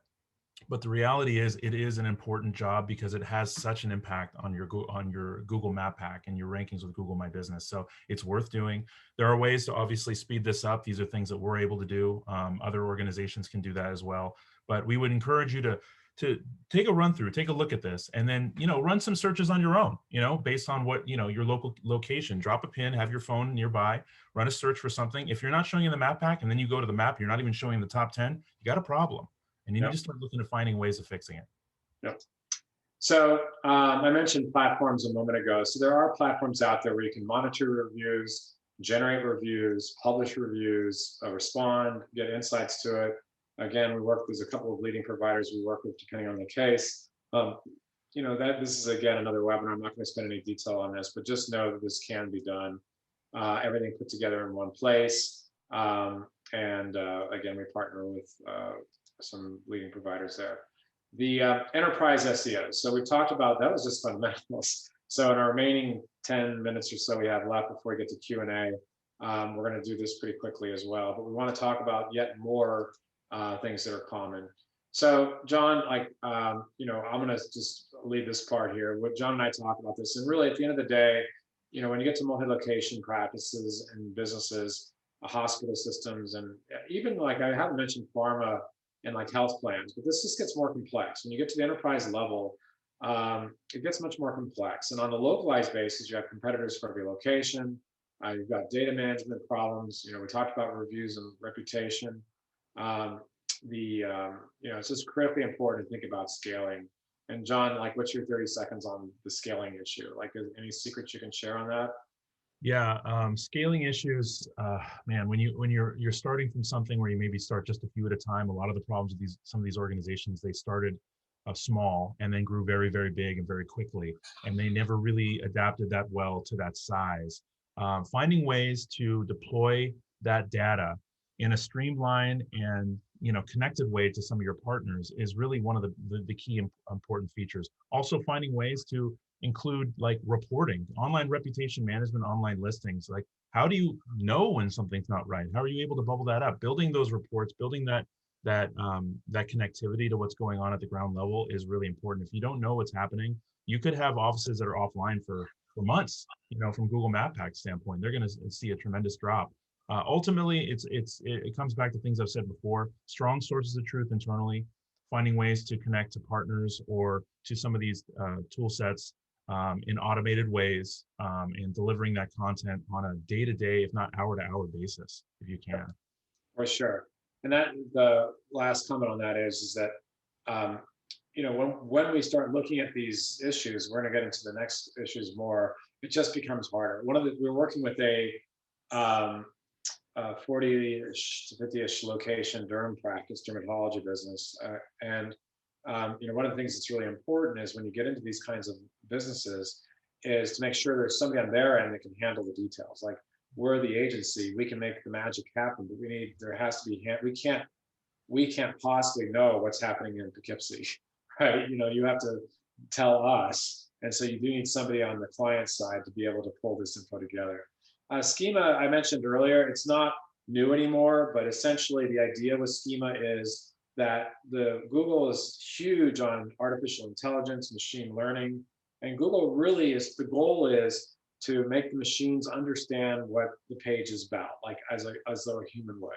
[SPEAKER 2] But the reality is, it is an important job because it has such an impact on your Google Map Pack and your rankings with Google My Business. So it's worth doing. There are ways to obviously speed this up. These are things that we're able to do. Other organizations can do that as well. But we would encourage you to take a run through, take a look at this, and then, run some searches on your own, based on what, your local location. Drop a pin, have your phone nearby, run a search for something. If you're not showing in the map pack and then you go to the map, you're not even showing the top 10, you got a problem. And you need to start looking at finding ways of fixing it.
[SPEAKER 1] Yep. So I mentioned platforms a moment ago. So there are platforms out there where you can monitor reviews, generate reviews, publish reviews, respond, get insights to it. Again, we work, there's a couple of leading providers we work with depending on the case. That this is again another webinar. I'm not going to spend any detail on this, but just know that this can be done. Everything put together in one place. Again, we partner with some leading providers there. The enterprise SEO. So we talked about that was just fundamentals. So in our remaining 10 minutes or so we have left before we get to Q&A, we're going to do this pretty quickly as well. But we want to talk about yet more things that are common. So John, I'm going to just leave this part here. What John and I talk about this, and really at the end of the day, when you get to multi-location practices and businesses, hospital systems, and even I haven't mentioned pharma and health plans, but this just gets more complex. When you get to the enterprise level, it gets much more complex. And on the localized basis, you have competitors for every location. You've got data management problems. We talked about reviews and reputation. It's just critically important to think about scaling. And John, what's your 30 seconds on the scaling issue? Any secrets you can share on that?
[SPEAKER 2] Yeah, scaling issues, man. When you're starting from something where you maybe start just a few at a time, a lot of the problems with some of these organizations, they started small and then grew very, very big and very quickly, and they never really adapted that well to that size. Finding ways to deploy that data in a streamlined and connected way to some of your partners is really one of the key important features. Also, finding ways to include reporting, online reputation management, online listings. How do you know when something's not right? How are you able to bubble that up? Building those reports, building that connectivity to what's going on at the ground level is really important. If you don't know what's happening, you could have offices that are offline for months. From Google Map Pack standpoint, they're going to see a tremendous drop. Ultimately, it comes back to things I've said before: strong sources of truth internally, finding ways to connect to partners or to some of these tool sets in automated ways, and delivering that content on a day-to-day, if not hour-to-hour basis, if you can.
[SPEAKER 1] For sure. And that the last comment on that is that when we start looking at these issues, we're going to get into the next issues more. It just becomes harder. We're working with a 40-ish to 50-ish location dermatology business, and one of the things that's really important is when you get into these kinds of businesses is to make sure there's somebody on their end that can handle the details. We're the agency, we can make the magic happen, but there has to be, we can't possibly know what's happening in Poughkeepsie, right? You have to tell us. And so you do need somebody on the client side to be able to pull this info together. Schema, I mentioned earlier, it's not new anymore, but essentially the idea with schema is that Google is huge on artificial intelligence, machine learning, and Google really the goal is to make the machines understand what the page is about, as though a human would.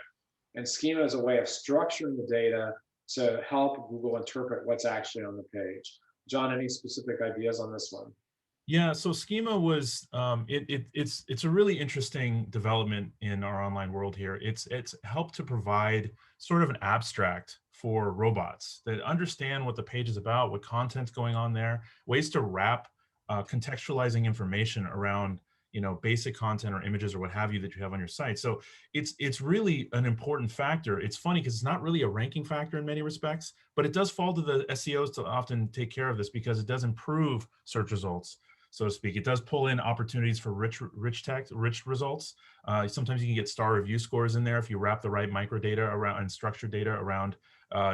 [SPEAKER 1] And schema is a way of structuring the data to help Google interpret what's actually on the page. John, any specific ideas on this one?
[SPEAKER 2] Yeah, so schema was it's a really interesting development in our online world here. It's helped to provide sort of an abstract for robots that understand what the page is about, what content's going on there, ways to wrap contextualizing information around basic content or images or what have you that you have on your site. So it's really an important factor. It's funny because it's not really a ranking factor in many respects, but it does fall to the SEOs to often take care of this because it does improve search results, so to speak. It does pull in opportunities for rich text, rich results. Sometimes you can get star review scores in there if you wrap the right microdata around and structured data around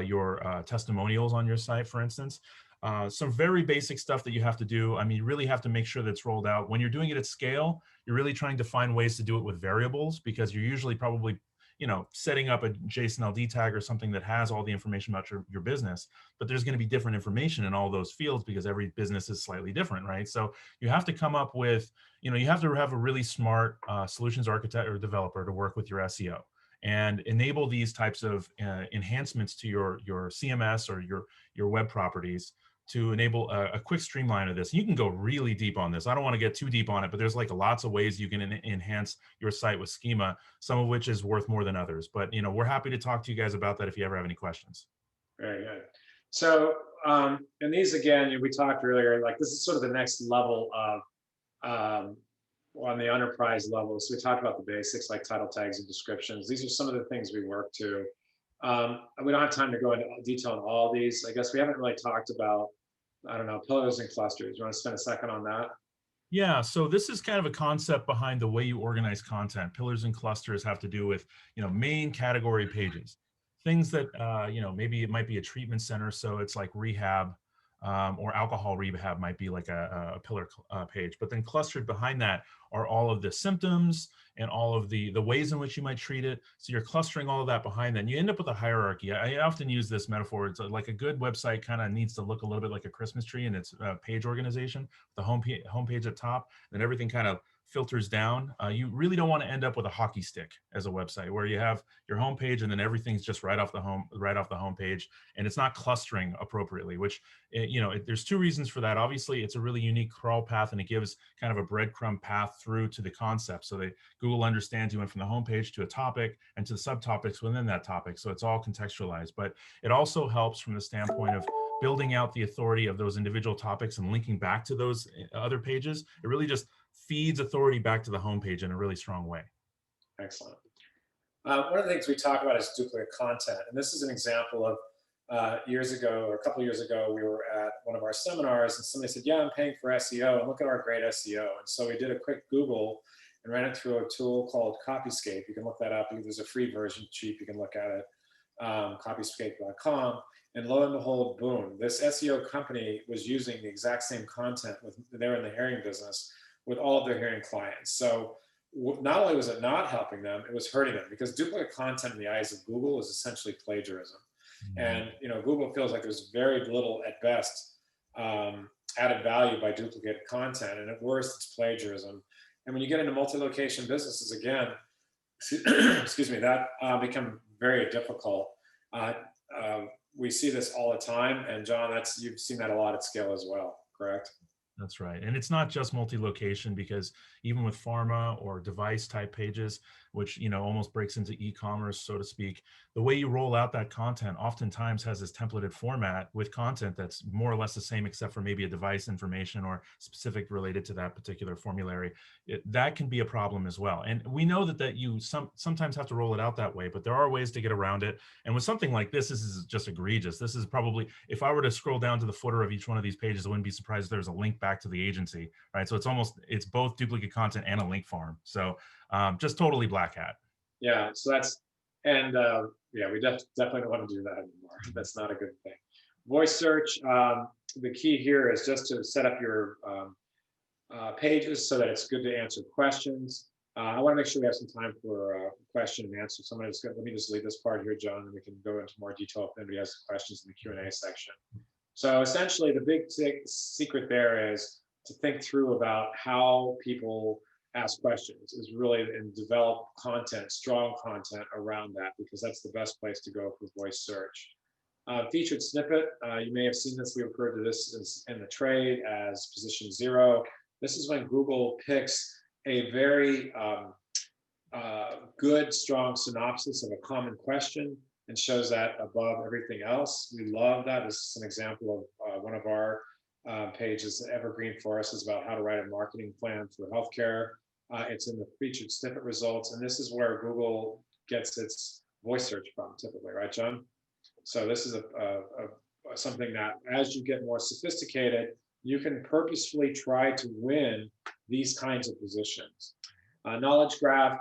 [SPEAKER 2] your testimonials on your site, for instance. Some very basic stuff that you have to do. I mean, you really have to make sure that it's rolled out. When you're doing it at scale, you're really trying to find ways to do it with variables because you're usually probably setting up a JSON LD tag or something that has all the information about your business, but there's going to be different information in all those fields because every business is slightly different, right? So you have to come up with, you have to have a really smart solutions architect or developer to work with your SEO and enable these types of enhancements to your CMS or your web properties to enable a quick streamline of this. You can go really deep on this. I don't want to get too deep on it, but there's lots of ways you can enhance your site with schema, some of which is worth more than others. But we're happy to talk to you guys about that if you ever have any questions.
[SPEAKER 1] Very good. So and these again, we talked earlier, like this is sort of the next level of on the enterprise level. So we talked about the basics like title tags and descriptions. These are some of the things we work to. We don't have time to go into detail on all these. I guess we haven't really talked about, I don't know, pillars and clusters. You want to spend a second on that?
[SPEAKER 2] Yeah, so this is kind of a concept behind the way you organize content. Pillars and clusters have to do with, main category pages, things that, maybe it might be a treatment center, so it's like rehab, or alcohol rehab might be like a pillar page. But then clustered behind that are all of the symptoms and all of the ways in which you might treat it. So you're clustering all of that behind that, and you end up with a hierarchy. I often use this metaphor. It's like a good website kind of needs to look a little bit like a Christmas tree in its page organization. The homepage at top, then everything kind of filters down. You really don't want to end up with a hockey stick as a website where you have your homepage and then everything's just right off the homepage, and it's not clustering appropriately. Which there's two reasons for that. Obviously, it's a really unique crawl path, and it gives kind of a breadcrumb path through to the concept. So Google understands you went from the homepage to a topic and to the subtopics within that topic. So it's all contextualized, but it also helps from the standpoint of building out the authority of those individual topics and linking back to those other pages. It really just feeds authority back to the homepage in a really strong way.
[SPEAKER 1] Excellent. One of the things we talk about is duplicate content. And this is an example of years ago, or a couple of years ago, we were at one of our seminars and somebody said, yeah, I'm paying for SEO and look at our great SEO. And so we did a quick Google and ran it through a tool called Copyscape. You can look that up. There's a free version, cheap. You can look at it, copyscape.com. And lo and behold, boom, this SEO company was using the exact same content they're in the hearing business with all of their hearing clients. So not only was it not helping them, it was hurting them, because duplicate content in the eyes of Google is essentially plagiarism. And Google feels like there's very little at best added value by duplicate content, and at worst it's plagiarism. And when you get into multi-location businesses again, excuse me, that become very difficult. We see this all the time, and John, you've seen that a lot at scale as well, correct?
[SPEAKER 2] That's right. And it's not just multi-location, because even with pharma or device type pages, which, almost breaks into e-commerce, so to speak, the way you roll out that content oftentimes has this templated format with content that's more or less the same, except for maybe a device information or specific related to that particular formulary. That can be a problem as well. And we know that you sometimes have to roll it out that way, but there are ways to get around it. And with something like this is just egregious. This is probably, if I were to scroll down to the footer of each one of these pages, I wouldn't be surprised if there's a link back to the agency, right? So it's both duplicate content and a link farm. So just totally black hat.
[SPEAKER 1] Yeah, so yeah, we definitely don't want to do that anymore. That's not a good thing. Voice search, the key here is just to set up your pages so that it's good to answer questions. I want to make sure we have some time for question and answer. So let me just leave this part here, John, and we can go into more detail if anybody has questions in the Q&A section. So essentially, the big secret there is to think through about how people ask questions, is really, and develop content, strong content around that, because that's the best place to go for voice search. Featured snippet, you may have seen this, we refer to this in the trade as position 0. This is when Google picks a very good, strong synopsis of a common question and shows that above everything else. We love that. This is an example of one of our pages, Evergreen for us, is about how to write a marketing plan for healthcare. It's in the featured snippet results, and this is where Google gets its voice search from typically, right, John? So this is something that, as you get more sophisticated, you can purposefully try to win these kinds of positions. Knowledge graph,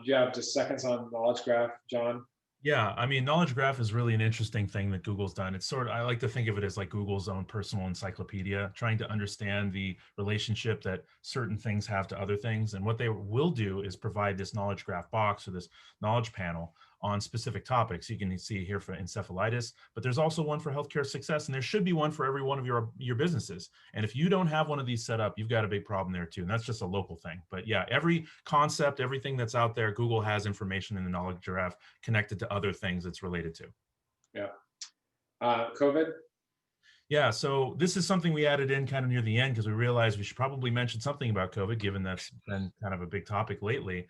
[SPEAKER 1] you have just seconds on knowledge graph, John?
[SPEAKER 2] Yeah, I mean, knowledge graph is really an interesting thing that Google's done. It's I like to think of it as like Google's own personal encyclopedia, trying to understand the relationship that certain things have to other things. And what they will do is provide this knowledge graph box or this knowledge panel on specific topics. You can see here for encephalitis, but there's also one for healthcare success, and there should be one for every one of your businesses. And if you don't have one of these set up, you've got a big problem there too. And that's just a local thing. But yeah, every concept, everything that's out there, Google has information in the knowledge graph connected to other things it's related to.
[SPEAKER 1] Yeah. COVID?
[SPEAKER 2] Yeah, so this is something we added in kind of near the end because we realized we should probably mention something about COVID, given that's been kind of a big topic lately.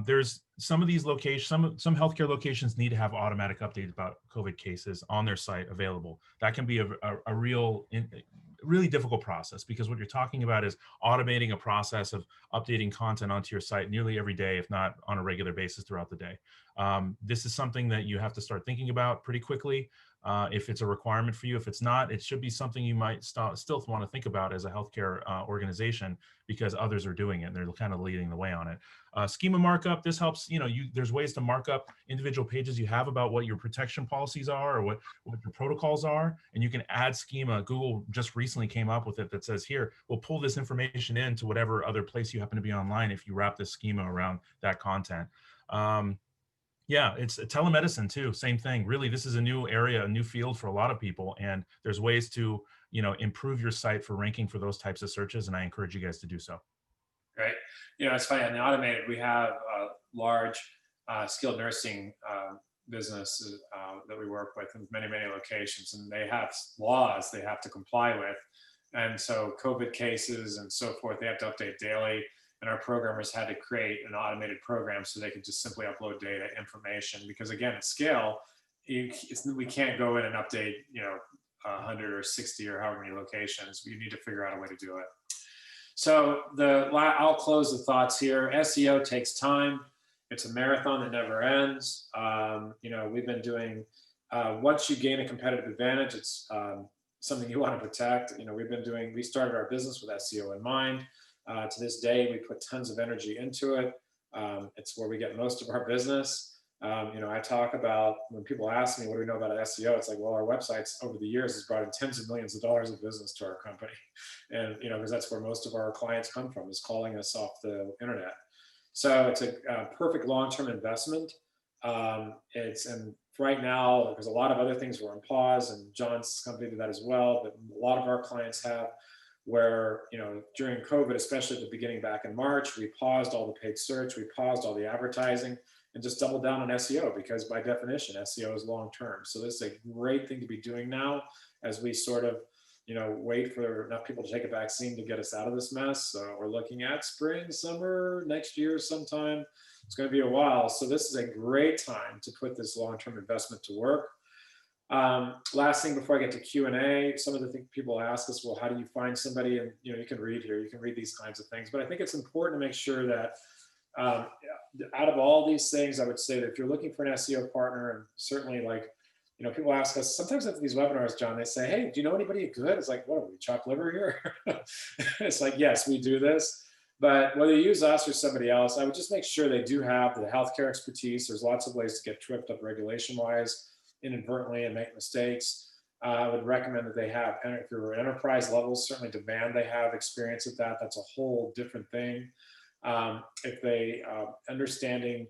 [SPEAKER 2] There's some of these locations, some healthcare locations need to have automatic updates about COVID cases on their site available. That can be a really difficult process, because what you're talking about is automating a process of updating content onto your site nearly every day, if not on a regular basis throughout the day. This is something that you have to start thinking about pretty quickly. If it's a requirement for you. If it's not, it should be something you might still want to think about as a healthcare organization, because others are doing it and they're kind of leading the way on it. Schema markup, this helps, there's ways to mark up individual pages you have about what your protection policies are or what your protocols are, and you can add schema. Google just recently came up with it that says, here, we'll pull this information into whatever other place you happen to be online if you wrap this schema around that content. Yeah, it's telemedicine too. Same thing. Really, this is a new area, a new field for a lot of people, and there's ways to, improve your site for ranking for those types of searches, and I encourage you guys to do so.
[SPEAKER 1] Right. It's funny, on the automated, we have a large skilled nursing business that we work with in many, many locations, and they have laws they have to comply with. And so COVID cases and so forth, they have to update daily. And our programmers had to create an automated program so they could just simply upload data information, because again, at scale, we can't go in and update 100 or 60 or however many locations. We need to figure out a way to do it. So I'll close the thoughts here. SEO takes time. It's a marathon that never ends. We've been doing, once you gain a competitive advantage, it's something you want to protect. We started our business with SEO in mind. To this day, we put tons of energy into it. It's where we get most of our business. I talk about, when people ask me, what do we know about SEO? It's like, well, our websites over the years has brought in tens of millions of dollars of business to our company. And, because that's where most of our clients come from, is calling us off the internet. So it's a perfect long-term investment. And right now, because a lot of other things were on pause, and John's company did that as well, but a lot of our clients have, where, during COVID, especially at the beginning back in March, we paused all the paid search, we paused all the advertising, and just doubled down on SEO, because by definition, SEO is long-term. So this is a great thing to be doing now, as we sort of, wait for enough people to take a vaccine to get us out of this mess. So we're looking at spring, summer, next year sometime. It's going to be a while. So this is a great time to put this long-term investment to work. Last thing before I get to Q&A, some of the things people ask us, well, how do you find somebody? And you can read here, you can read these kinds of things, but I think it's important to make sure that out of all these things, I would say that if you're looking for an SEO partner, and certainly people ask us sometimes after these webinars, John, they say, hey, do you know anybody good? It's like, what are we, chopped liver here? It's like, yes, we do this. But whether you use us or somebody else, I would just make sure they do have the healthcare expertise. There's lots of ways to get tripped up regulation-wise inadvertently and make mistakes. I would recommend that they have, and if you're at enterprise levels, certainly demand they have experience with that. That's a whole different thing. If they understanding,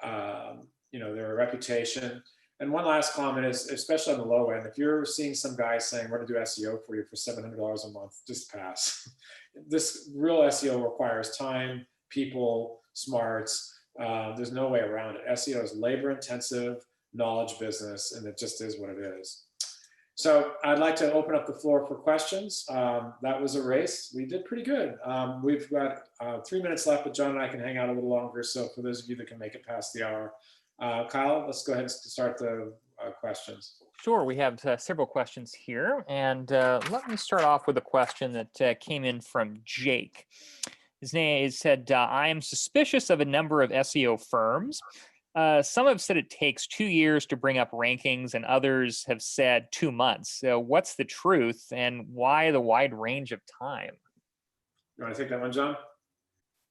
[SPEAKER 1] their reputation. And one last comment is, especially on the low end, if you're seeing some guy saying, we're going to do SEO for you for $700 a month, just pass. This real SEO requires time, people, smarts. There's no way around it. SEO is labor intensive, knowledge business, and it just is what it is. So I'd like to open up the floor for questions. That was a race. We did pretty good. We've got 3 minutes left, but John and I can hang out a little longer. So for those of you that can make it past the hour, Kyle, let's go ahead and start the questions.
[SPEAKER 3] Sure, we have several questions here. And let me start off with a question that came in from Jake. His name said, I am suspicious of a number of SEO firms. Some have said it takes 2 years to bring up rankings, and others have said 2 months. So what's the truth, and why the wide range of time?
[SPEAKER 1] You want to take that one, John?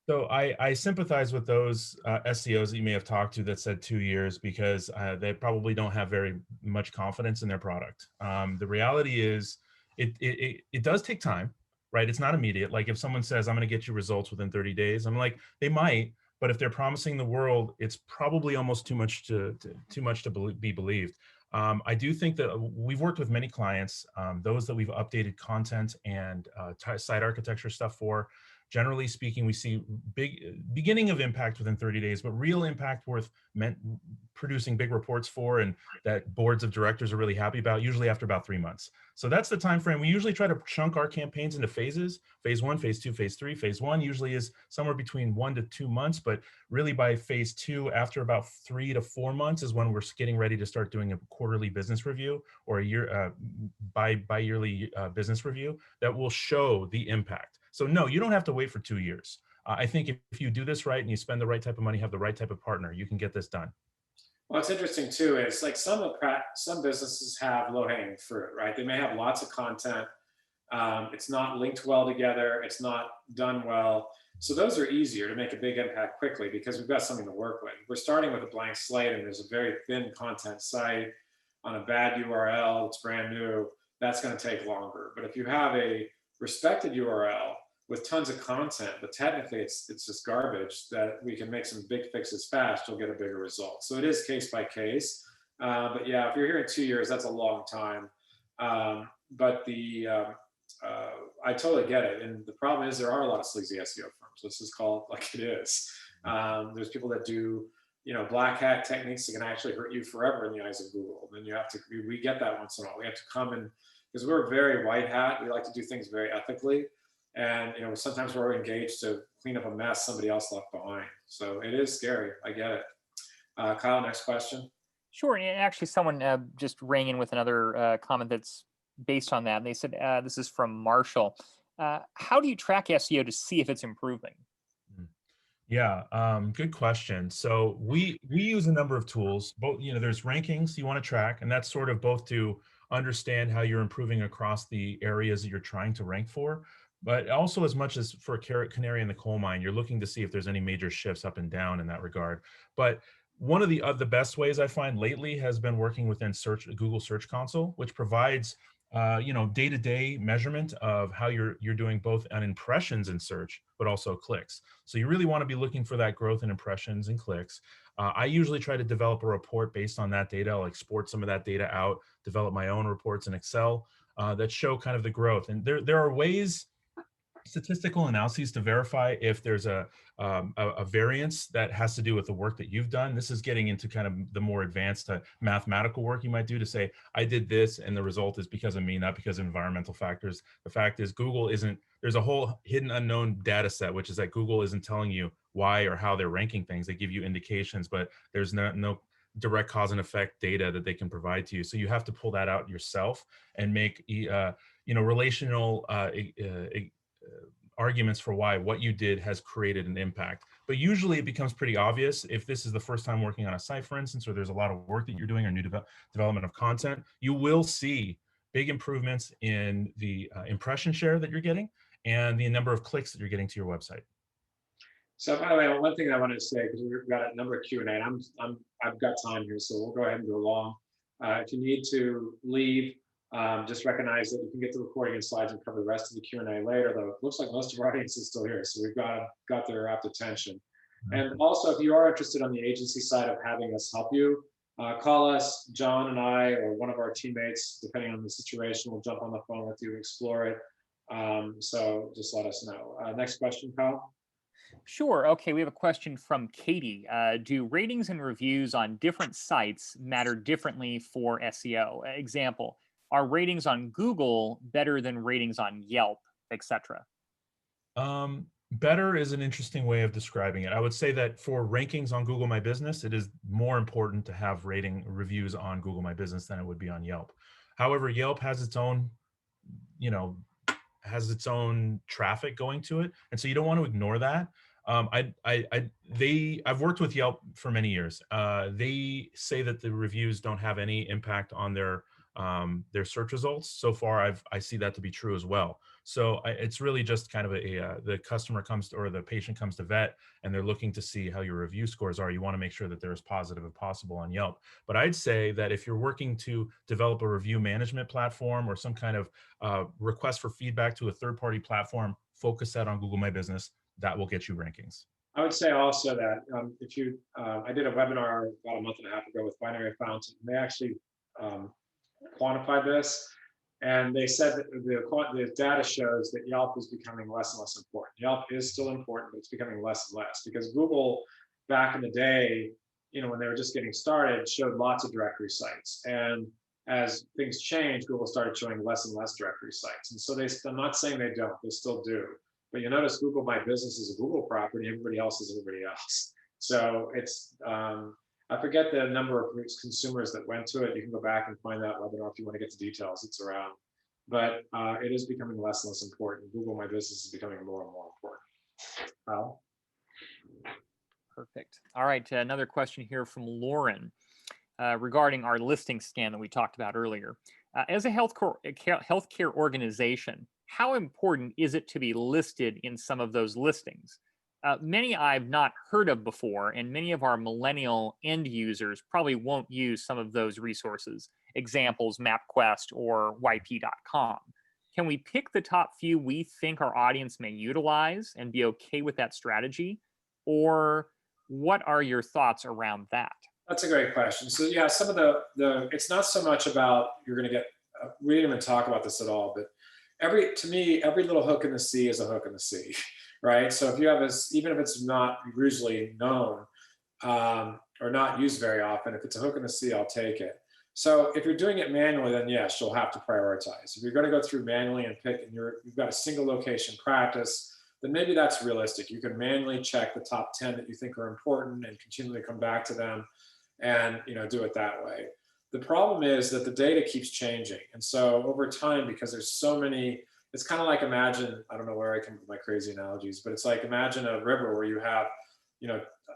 [SPEAKER 2] So I sympathize with those SEOs that you may have talked to that said 2 years, because they probably don't have very much confidence in their product. The reality is it does take time, right? It's not immediate. Like if someone says, I'm going to get you results within 30 days, I'm like, they might, but if they're promising the world, it's probably almost too much to be believed. I do think that we've worked with many clients, those that we've updated content and site architecture stuff for. Generally speaking, we see big beginning of impact within 30 days, but real impact worth producing big reports for, and that boards of directors are really happy about, usually after about 3 months. So that's the time frame. We usually try to chunk our campaigns into phases: phase 1, phase 2, phase 3. Phase 1 usually is somewhere between 1 to 2 months, but really by phase 2, after about 3 to 4 months, is when we're getting ready to start doing a quarterly business review or a bi-yearly business review that will show the impact. So no, you don't have to wait for 2 years. I think if you do this right and you spend the right type of money, have the right type of partner, you can get this done.
[SPEAKER 1] What's interesting too is like some businesses have low hanging fruit, right? They may have lots of content. It's not linked well together. It's not done well. So those are easier to make a big impact quickly because we've got something to work with. We're starting with a blank slate and there's a very thin content site on a bad URL. It's brand new. That's going to take longer. But if you have a respected URL with tons of content, but technically it's just garbage that we can make some big fixes fast, you'll get a bigger result. So it is case by case. But yeah, if you're here in 2 years, that's a long time. But I totally get it. And the problem is there are a lot of sleazy SEO firms. Let's just call it like it is. There's people that do, black hat techniques that can actually hurt you forever in the eyes of Google. And then you have to, we get that once in a while. We have to come in, because we're very white hat. We like to do things very ethically. And sometimes we're engaged to clean up a mess somebody else left behind. So it is scary. I get it. Kyle, next question.
[SPEAKER 3] Sure. And actually, someone just rang in with another comment that's based on that. And they said, this is from Marshall. How do you track SEO to see if it's improving?
[SPEAKER 2] Yeah, good question. So we use a number of tools. Both, there's rankings you want to track, and that's sort of both to understand how you're improving across the areas that you're trying to rank for, but also as much as for canary in the coal mine, you're looking to see if there's any major shifts up and down in that regard. But one of the best ways I find lately has been working within Google Search Console, which provides day-to-day measurement of how you're doing both on impressions in search, but also clicks. So you really want to be looking for that growth in impressions and clicks. I usually try to develop a report based on that data. I'll export some of that data out, develop my own reports in Excel that show kind of the growth. And there are ways, statistical analyses, to verify if there's a variance that has to do with the work that you've done. This is getting into kind of the more advanced mathematical work you might do to say, I did this and the result is because of me, not because of environmental factors. The fact is there's a whole hidden unknown data set, which is that Google isn't telling you why or how they're ranking things. They give you indications, but there's no direct cause and effect data that they can provide to you. So you have to pull that out yourself and make relational arguments for why what you did has created an impact. But usually it becomes pretty obvious if this is the first time working on a site, for instance, or there's a lot of work that you're doing or new development of content. You will see big improvements in the impression share that you're getting and the number of clicks that you're getting to your website.
[SPEAKER 1] So by the way, one thing I wanted to say, because we've got a number of Q&A, and I've got time here, so we'll go ahead and go along. If you need to leave, just recognize that you can get the recording and slides and cover the rest of the Q&A later, though it looks like most of our audience is still here, so we've got their rapt attention. And also, if you are interested on the agency side of having us help you, call us, John and I, or one of our teammates, depending on the situation. We'll jump on the phone with you, explore it. So just let us know. Next question, Kyle.
[SPEAKER 3] Sure. Okay, we have a question from Katie. Do ratings and reviews on different sites matter differently for SEO? Example, are ratings on Google better than ratings on Yelp, etc.?
[SPEAKER 2] Better is an interesting way of describing it. I would say that for rankings on Google My Business, it is more important to have reviews on Google My Business than it would be on Yelp. However, Yelp has its own, traffic going to it, and so you don't want to ignore that. I've worked with Yelp for many years. They say that the reviews don't have any impact on their search results. So far, I see that to be true as well. So it's really just kind of the customer comes or the patient comes to vet and they're looking to see how your review scores are. You want to make sure that they're as positive as possible on Yelp. But I'd say that if you're working to develop a review management platform or some kind of request for feedback to a third-party platform, focus that on Google My Business. That will get you rankings.
[SPEAKER 1] I would say also that I did a webinar about a month and a half ago with Binary Fountain. They actually quantified this, and they said that the data shows that Yelp is becoming less and less important. Yelp is still important, but it's becoming less and less because Google, back in the day, when they were just getting started, showed lots of directory sites. And as things change, Google started showing less and less directory sites. And so I'm not saying they don't, they still do. But you notice Google My Business is a Google property, everybody else is everybody else. So it's, I forget the number of consumers that went to it. You can go back and find that webinar if you want to get the details. It's around. But it is becoming less and less important. Google My Business is becoming more and more important. Kyle?
[SPEAKER 3] Perfect. All right, another question here from Lauren regarding our listing scan that we talked about earlier. As a healthcare organization, how important is it to be listed in some of those listings? Many I've not heard of before, and many of our millennial end users probably won't use some of those resources, examples MapQuest or YP.com. Can we pick the top few we think our audience may utilize and be okay with that strategy? Or what are your thoughts around that?
[SPEAKER 1] That's a great question. So yeah, some of it's not so much about you're going to get, we didn't even talk about this at all, but to me, every little hook in the sea is a hook in the sea, right? So if you have even if it's not usually known or not used very often, if it's a hook in the sea, I'll take it. So if you're doing it manually, then yes, you'll have to prioritize. If you're going to go through manually and pick, and you've got a single location practice, then maybe that's realistic. You can manually check the top 10 that you think are important and continually come back to them and do it that way. The problem is that the data keeps changing. And so over time, because there's so many, it's kind of like imagine, I don't know where I come up with my crazy analogies, but it's like imagine a river where you have,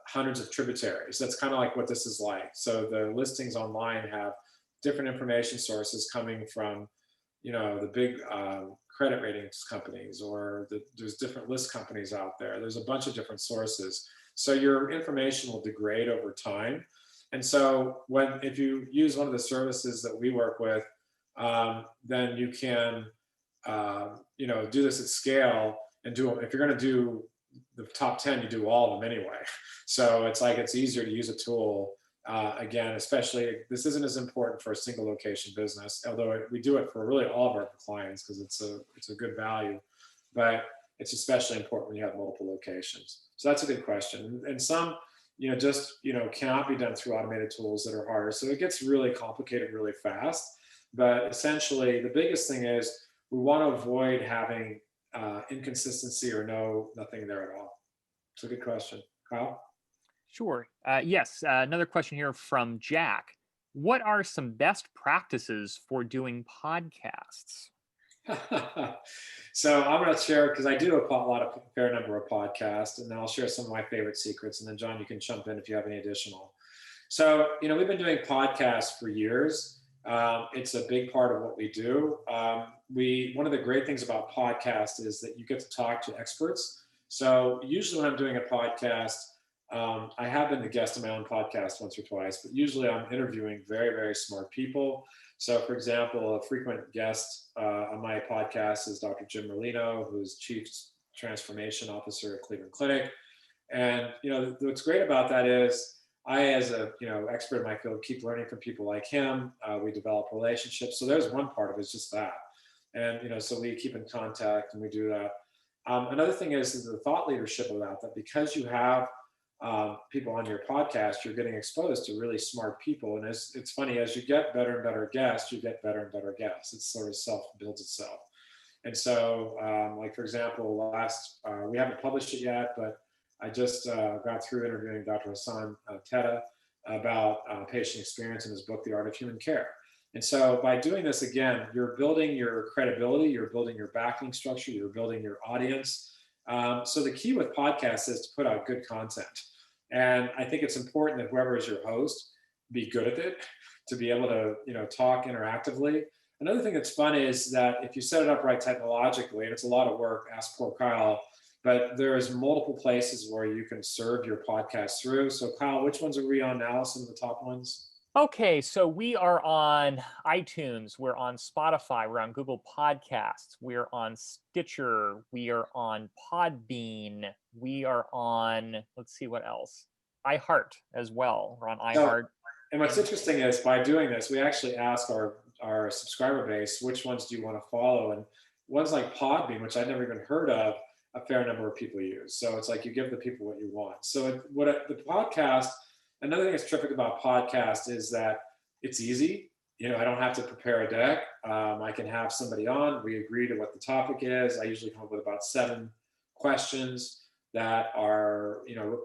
[SPEAKER 1] hundreds of tributaries. That's kind of like what this is like. So the listings online have different information sources coming from, the big credit ratings companies, or there's different list companies out there. There's a bunch of different sources. So your information will degrade over time. And so if you use one of the services that we work with, then you can, do this at scale and if you're going to do the top 10, you do all of them anyway. So it's easier to use a tool. Again, especially, this isn't as important for a single location business, although we do it for really all of our clients because it's a good value, but it's especially important when you have multiple locations. So that's a good question. And some, cannot be done through automated tools that are harder. So it gets really complicated really fast. But essentially, the biggest thing is we want to avoid having inconsistency or nothing there at all. It's a good question. Kyle?
[SPEAKER 3] Sure. Yes, another question here from Jack. What are some best practices for doing podcasts?
[SPEAKER 1] So I'm going to share, because I do a fair number of podcasts, and then I'll share some of my favorite secrets. And then John, you can jump in if you have any additional. So, we've been doing podcasts for years. It's a big part of what we do. One of the great things about podcasts is that you get to talk to experts. So usually when I'm doing a podcast, I have been the guest of my own podcast once or twice, but usually I'm interviewing very, very smart people. So for example, a frequent guest on my podcast is Dr. Jim Merlino, who's Chief Transformation Officer at Cleveland Clinic. And what's great about that is I, as a expert in my field, keep learning from people like him. We develop relationships. So there's one part of it, is just that. And so we keep in contact and we do that. Another thing is the thought leadership about that, because you have people on your podcast, you're getting exposed to really smart people. And it's funny, as you get better and better guests, you get better and better guests. It's sort of builds itself. And so, like, for example, we haven't published it yet, but I just got through interviewing Dr. Hassan Teta about patient experience in his book, The Art of Human Care. And so by doing this, again, you're building your credibility, you're building your backlink structure, you're building your audience. So the key with podcasts is to put out good content. And I think it's important that whoever is your host be good at it, to be able to talk interactively. Another thing that's fun is that if you set it up right technologically, and it's a lot of work, ask poor Kyle, but there's multiple places where you can serve your podcast through. So Kyle, which ones are we on now? Some of the top ones?
[SPEAKER 3] Okay, so we are on iTunes, we're on Spotify, we're on Google Podcasts, we're on Stitcher, we are on Podbean, we are on, let's see what else, iHeart as well. We're on iHeart.
[SPEAKER 1] And what's interesting is by doing this, we actually ask our subscriber base, which ones do you want to follow? And ones like Podbean, which I'd never even heard of, a fair number of people use. So it's like you give the people what you want. So the podcast, another thing that's terrific about podcast is that it's easy. I don't have to prepare a deck. I can have somebody on. We agree to what the topic is. I usually come up with about 7 questions that are,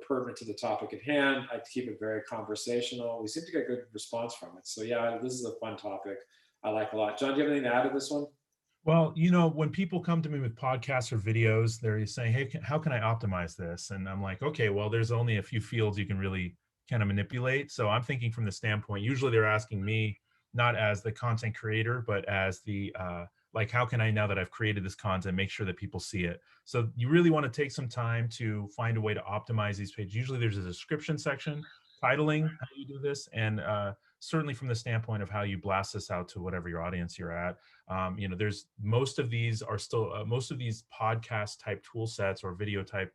[SPEAKER 1] pertinent to the topic at hand. I keep it very conversational. We seem to get good response from it. So yeah, this is a fun topic I like a lot. John, do you have anything to add to this one?
[SPEAKER 2] Well, when people come to me with podcasts or videos, they're saying, hey, how can I optimize this? And I'm like, okay, well, there's only a few fields you can really kind of manipulate. So I'm thinking from the standpoint, usually they're asking me not as the content creator, but as the, like, how can I, now that I've created this content, make sure that people see it? So you really want to take some time to find a way to optimize these pages. Usually there's a description section, titling, how you do this, and certainly from the standpoint of how you blast this out to whatever your audience you're at. There's most of these podcast type tool sets or video type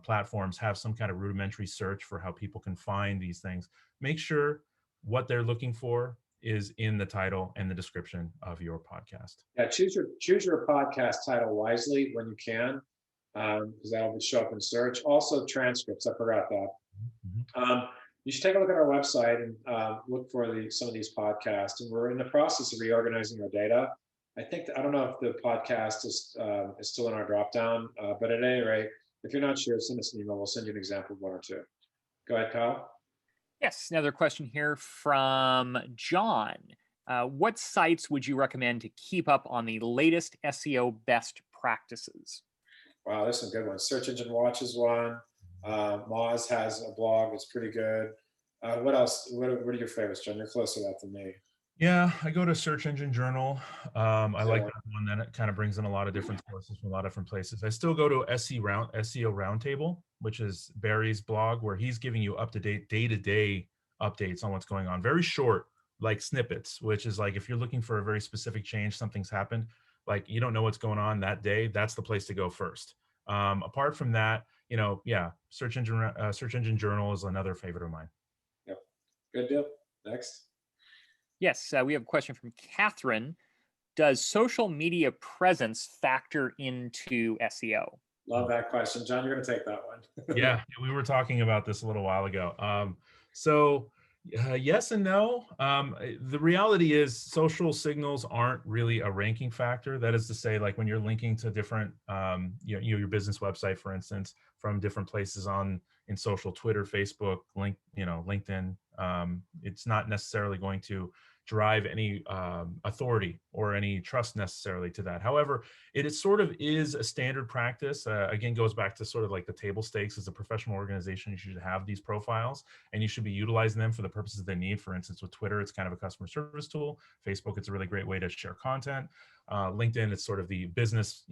[SPEAKER 2] platforms have some kind of rudimentary search for how people can find these things. Make sure what they're looking for is in the title and the description of your podcast.
[SPEAKER 1] Yeah, choose your podcast title wisely when you can, because that'll show up in search. Also, transcripts. I forgot that.
[SPEAKER 2] Mm-hmm.
[SPEAKER 1] You should take a look at our website and look for some of these podcasts. And we're in the process of reorganizing our data. I don't know if the podcast is still in our dropdown, but at any rate, if you're not sure, send us an email. We'll send you an example of 1 or 2. Go ahead, Kyle.
[SPEAKER 3] Yes, another question here from John. What sites would you recommend to keep up on the latest SEO best practices?
[SPEAKER 1] Wow, there's some good ones. Search Engine Watch is one. Moz has a blog that's pretty good. What else? What are your favorites, John? You're closer to that than me.
[SPEAKER 2] Yeah, I go to Search Engine Journal. I like that one. Then it kind of brings in a lot of different sources from a lot of different places. I still go to SEO Roundtable, which is Barry's blog, where he's giving you up-to-date, day-to-day updates on what's going on. Very short, like snippets, which is like if you're looking for a very specific change, something's happened, like you don't know what's going on that day, that's the place to go first. Apart from that, Search Engine Journal is another favorite of mine.
[SPEAKER 1] Yep, good deal. Next.
[SPEAKER 3] Yes, we have a question from Catherine. Does social media presence factor into SEO?
[SPEAKER 1] Love that question. John, you're going to take that one.
[SPEAKER 2] Yeah, we were talking about this a little while ago. Yes and no. The reality is social signals aren't really a ranking factor. That is to say, like when you're linking to different, your business website, for instance, from different places in social, Twitter, Facebook, LinkedIn, it's not necessarily going to drive any authority or any trust necessarily to that. However, it is sort of is a standard practice. Again, goes back to sort of like the table stakes. As a professional organization, you should have these profiles and you should be utilizing them for the purposes they need. For instance, with Twitter, it's kind of a customer service tool. Facebook, it's a really great way to share content. LinkedIn, it's sort of the business,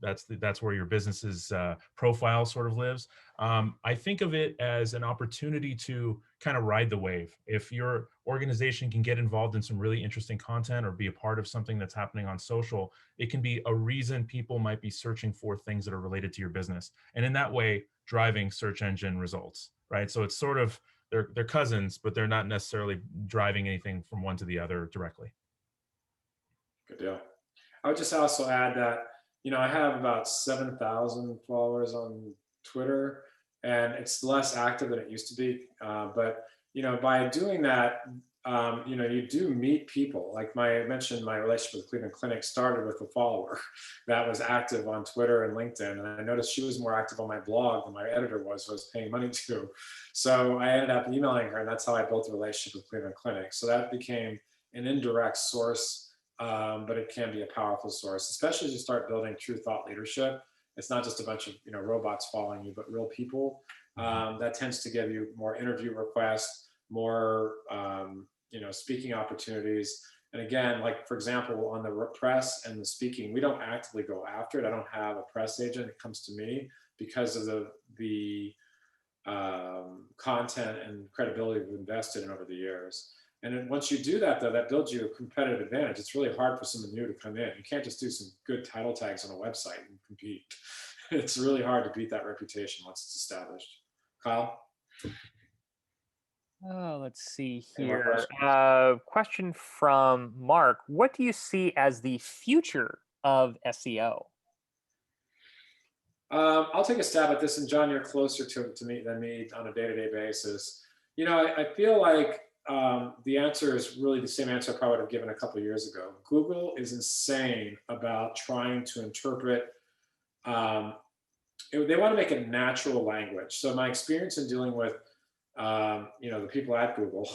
[SPEAKER 2] that's where your business's profile sort of lives. I think of it as an opportunity to kind of ride the wave. If your organization can get involved in some really interesting content or be a part of something that's happening on social, it can be a reason people might be searching for things that are related to your business. And in that way, driving search engine results, right? So it's sort of, they're cousins, but they're not necessarily driving anything from one to the other directly.
[SPEAKER 1] Good deal. I would just also add that, I have about 7,000 followers on Twitter, and it's less active than it used to be. But by doing that, you do meet people. Like I mentioned, my relationship with Cleveland Clinic started with a follower that was active on Twitter and LinkedIn, and I noticed she was more active on my blog than my editor was paying money to. So I ended up emailing her, and that's how I built a relationship with Cleveland Clinic. So that became an indirect source. But it can be a powerful source, especially as you start building true thought leadership. It's not just a bunch of robots following you, but real people. That tends to give you more interview requests, more speaking opportunities. And again, like for example, on the press and the speaking, we don't actively go after it. I don't have a press agent. It comes to me because of the content and credibility we've invested in over the years. And then once you do that, though, that builds you a competitive advantage. It's really hard for someone new to come in. You can't just do some good title tags on a website and compete. It's really hard to beat that reputation once it's established. Kyle?
[SPEAKER 3] Oh, let's see here. Question from Mark. What do you see as the future of SEO?
[SPEAKER 1] I'll take a stab at this. And John, you're closer to me than me on a day-to-day basis. I feel like the answer is really the same answer I probably would have given a couple of years ago. Google is insane about trying to interpret. They want to make it natural language. So my experience in dealing with, the people at Google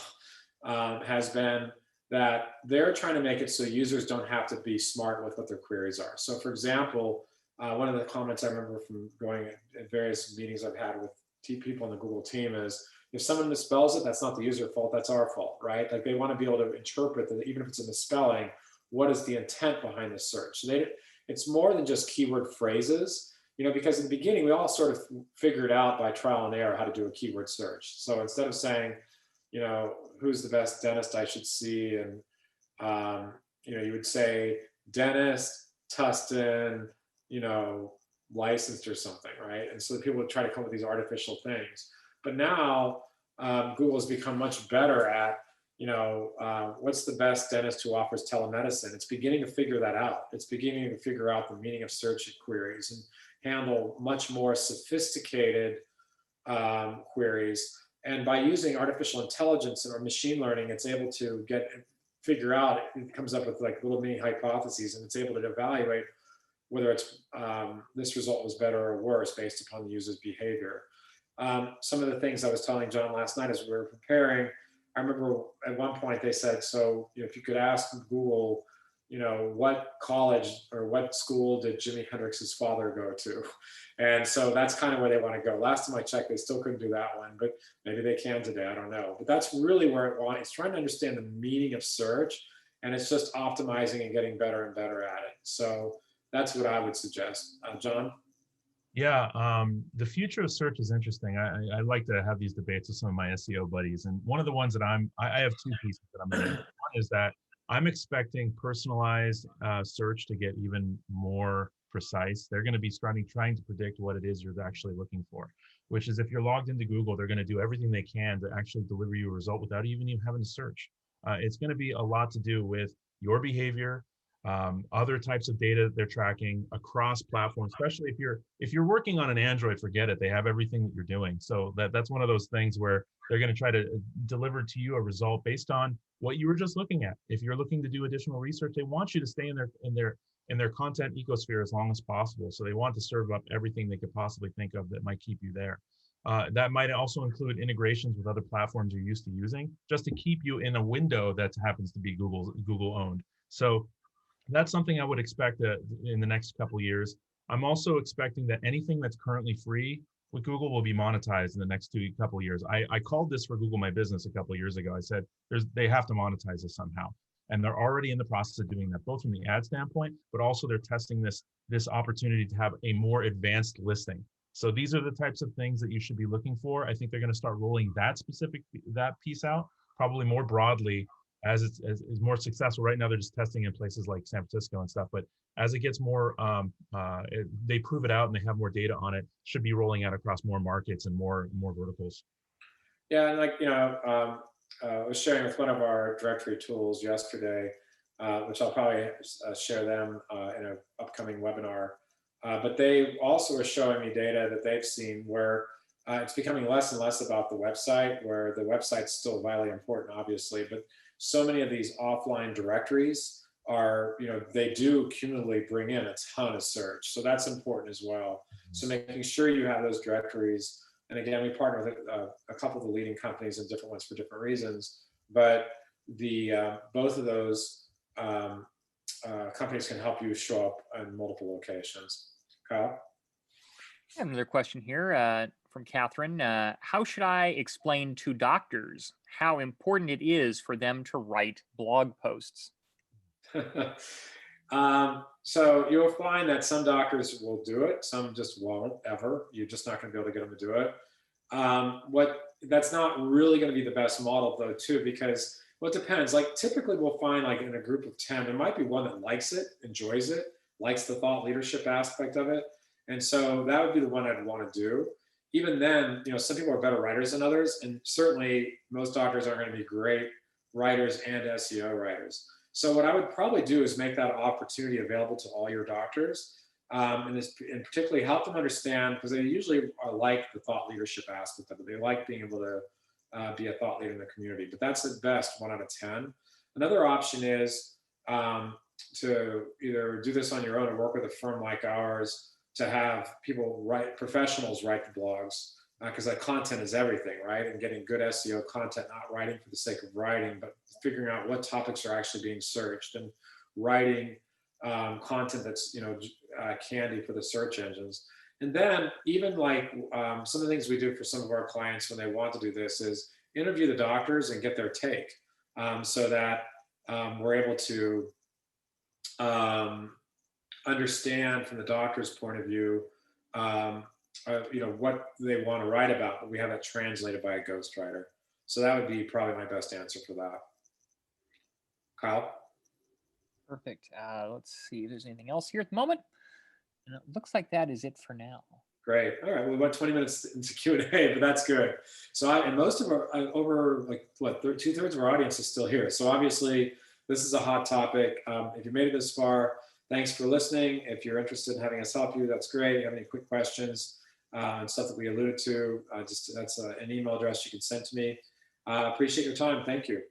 [SPEAKER 1] has been that they're trying to make it so users don't have to be smart with what their queries are. So for example, one of the comments I remember from going at various meetings I've had with people on the Google team is, if someone misspells it, that's not the user fault, that's our fault, right? Like they want to be able to interpret that even if it's a misspelling, what is the intent behind the search? So it's more than just keyword phrases, because in the beginning, we all sort of figured out by trial and error how to do a keyword search. So instead of saying, who's the best dentist I should see? And, you would say dentist, Tustin, licensed or something, right? And so people would try to come up with these artificial things. But now Google has become much better at, what's the best dentist who offers telemedicine? It's beginning to figure that out. It's beginning to figure out the meaning of search queries and handle much more sophisticated queries. And by using artificial intelligence or machine learning, it's able to figure out, it comes up with like little mini hypotheses, and it's able to evaluate whether it's this result was better or worse based upon the user's behavior. Some of the things I was telling John last night as we were preparing, I remember at one point they said, so if you could ask Google, what college or what school did Jimi Hendrix's father go to? And so that's kind of where they want to go. Last time I checked, they still couldn't do that one, but maybe they can today, I don't know. But that's really where it's trying to understand the meaning of search, and it's just optimizing and getting better and better at it. So that's what I would suggest. John?
[SPEAKER 2] Yeah, the future of search is interesting. I like to have these debates with some of my SEO buddies, and one of the ones that I have two pieces that I'm in. One is that I'm expecting personalized search to get even more precise. They're going to be trying to predict what it is you're actually looking for, which is if you're logged into Google, they're going to do everything they can to actually deliver you a result without even you having to search. It's going to be a lot to do with your behavior, other types of data they're tracking across platforms, especially if you're working on an Android, forget it. They have everything that you're doing. So that's one of those things where they're going to try to deliver to you a result based on what you were just looking at. If you're looking to do additional research, they want you to stay in their content ecosphere as long as possible. So they want to serve up everything they could possibly think of that might keep you there. That might also include integrations with other platforms you're used to using, just to keep you in a window that happens to be Google owned. So that's something I would expect in the next couple of years. I'm also expecting that anything that's currently free with Google will be monetized in the next couple of years. I called this for Google My Business a couple of years ago. I said they have to monetize this somehow. And they're already in the process of doing that, both from the ad standpoint, but also they're testing this opportunity to have a more advanced listing. So these are the types of things that you should be looking for. I think they're going to start rolling that piece out probably more broadly as it's more successful. Right now, they're just testing in places like San Francisco and stuff. But as it gets more, they prove it out and they have more data on it, should be rolling out across more markets and more verticals.
[SPEAKER 1] Yeah, and I was sharing with one of our directory tools yesterday, which I'll probably share them in an upcoming webinar. But they also are showing me data that they've seen where it's becoming less and less about the website, where the website's still vitally important, obviously, but so many of these offline directories are, they do cumulatively bring in a ton of search. So that's important as well. So making sure you have those directories. And again, we partner with a couple of the leading companies and different ones for different reasons. But both of those companies can help you show up in multiple locations. Kyle?
[SPEAKER 3] I have another question here from Catherine. How should I explain to doctors how important it is for them to write blog posts?
[SPEAKER 1] So you'll find that some doctors will do it, some just won't ever. You're just not going to be able to get them to do it. That's not really going to be the best model though, too, because it depends. Like typically we'll find like in a group of 10, there might be one that likes it, enjoys it, likes the thought leadership aspect of it. And so that would be the one I'd want to do. Even then, some people are better writers than others, and certainly most doctors are going to be great writers and SEO writers. So what I would probably do is make that opportunity available to all your doctors, and particularly help them understand, because they usually like the thought leadership aspect of it. They like being able to be a thought leader in the community. But that's at best 1 out of 10. Another option is to either do this on your own or work with a firm like ours to have people professionals write the blogs, because that content is everything, right? And getting good SEO content, not writing for the sake of writing, but figuring out what topics are actually being searched and writing content that's candy for the search engines. And then even like some of the things we do for some of our clients when they want to do this is interview the doctors and get their take, so that we're able to understand from the doctor's point of view, what they want to write about, but we have that translated by a ghostwriter. So that would be probably my best answer for that. Kyle?
[SPEAKER 3] Perfect. Let's see if there's anything else here at the moment. And it looks like that is it for now.
[SPEAKER 1] Great. All right. Well, we went 20 minutes into Q&A, but that's good. So and most of our, over like what, 2/3 of our audience is still here. So obviously this is a hot topic. If you made it this far, thanks for listening. If you're interested in having us help you, that's great. If you have any quick questions and stuff that we alluded to, that's an email address you can send to me. Appreciate your time. Thank you.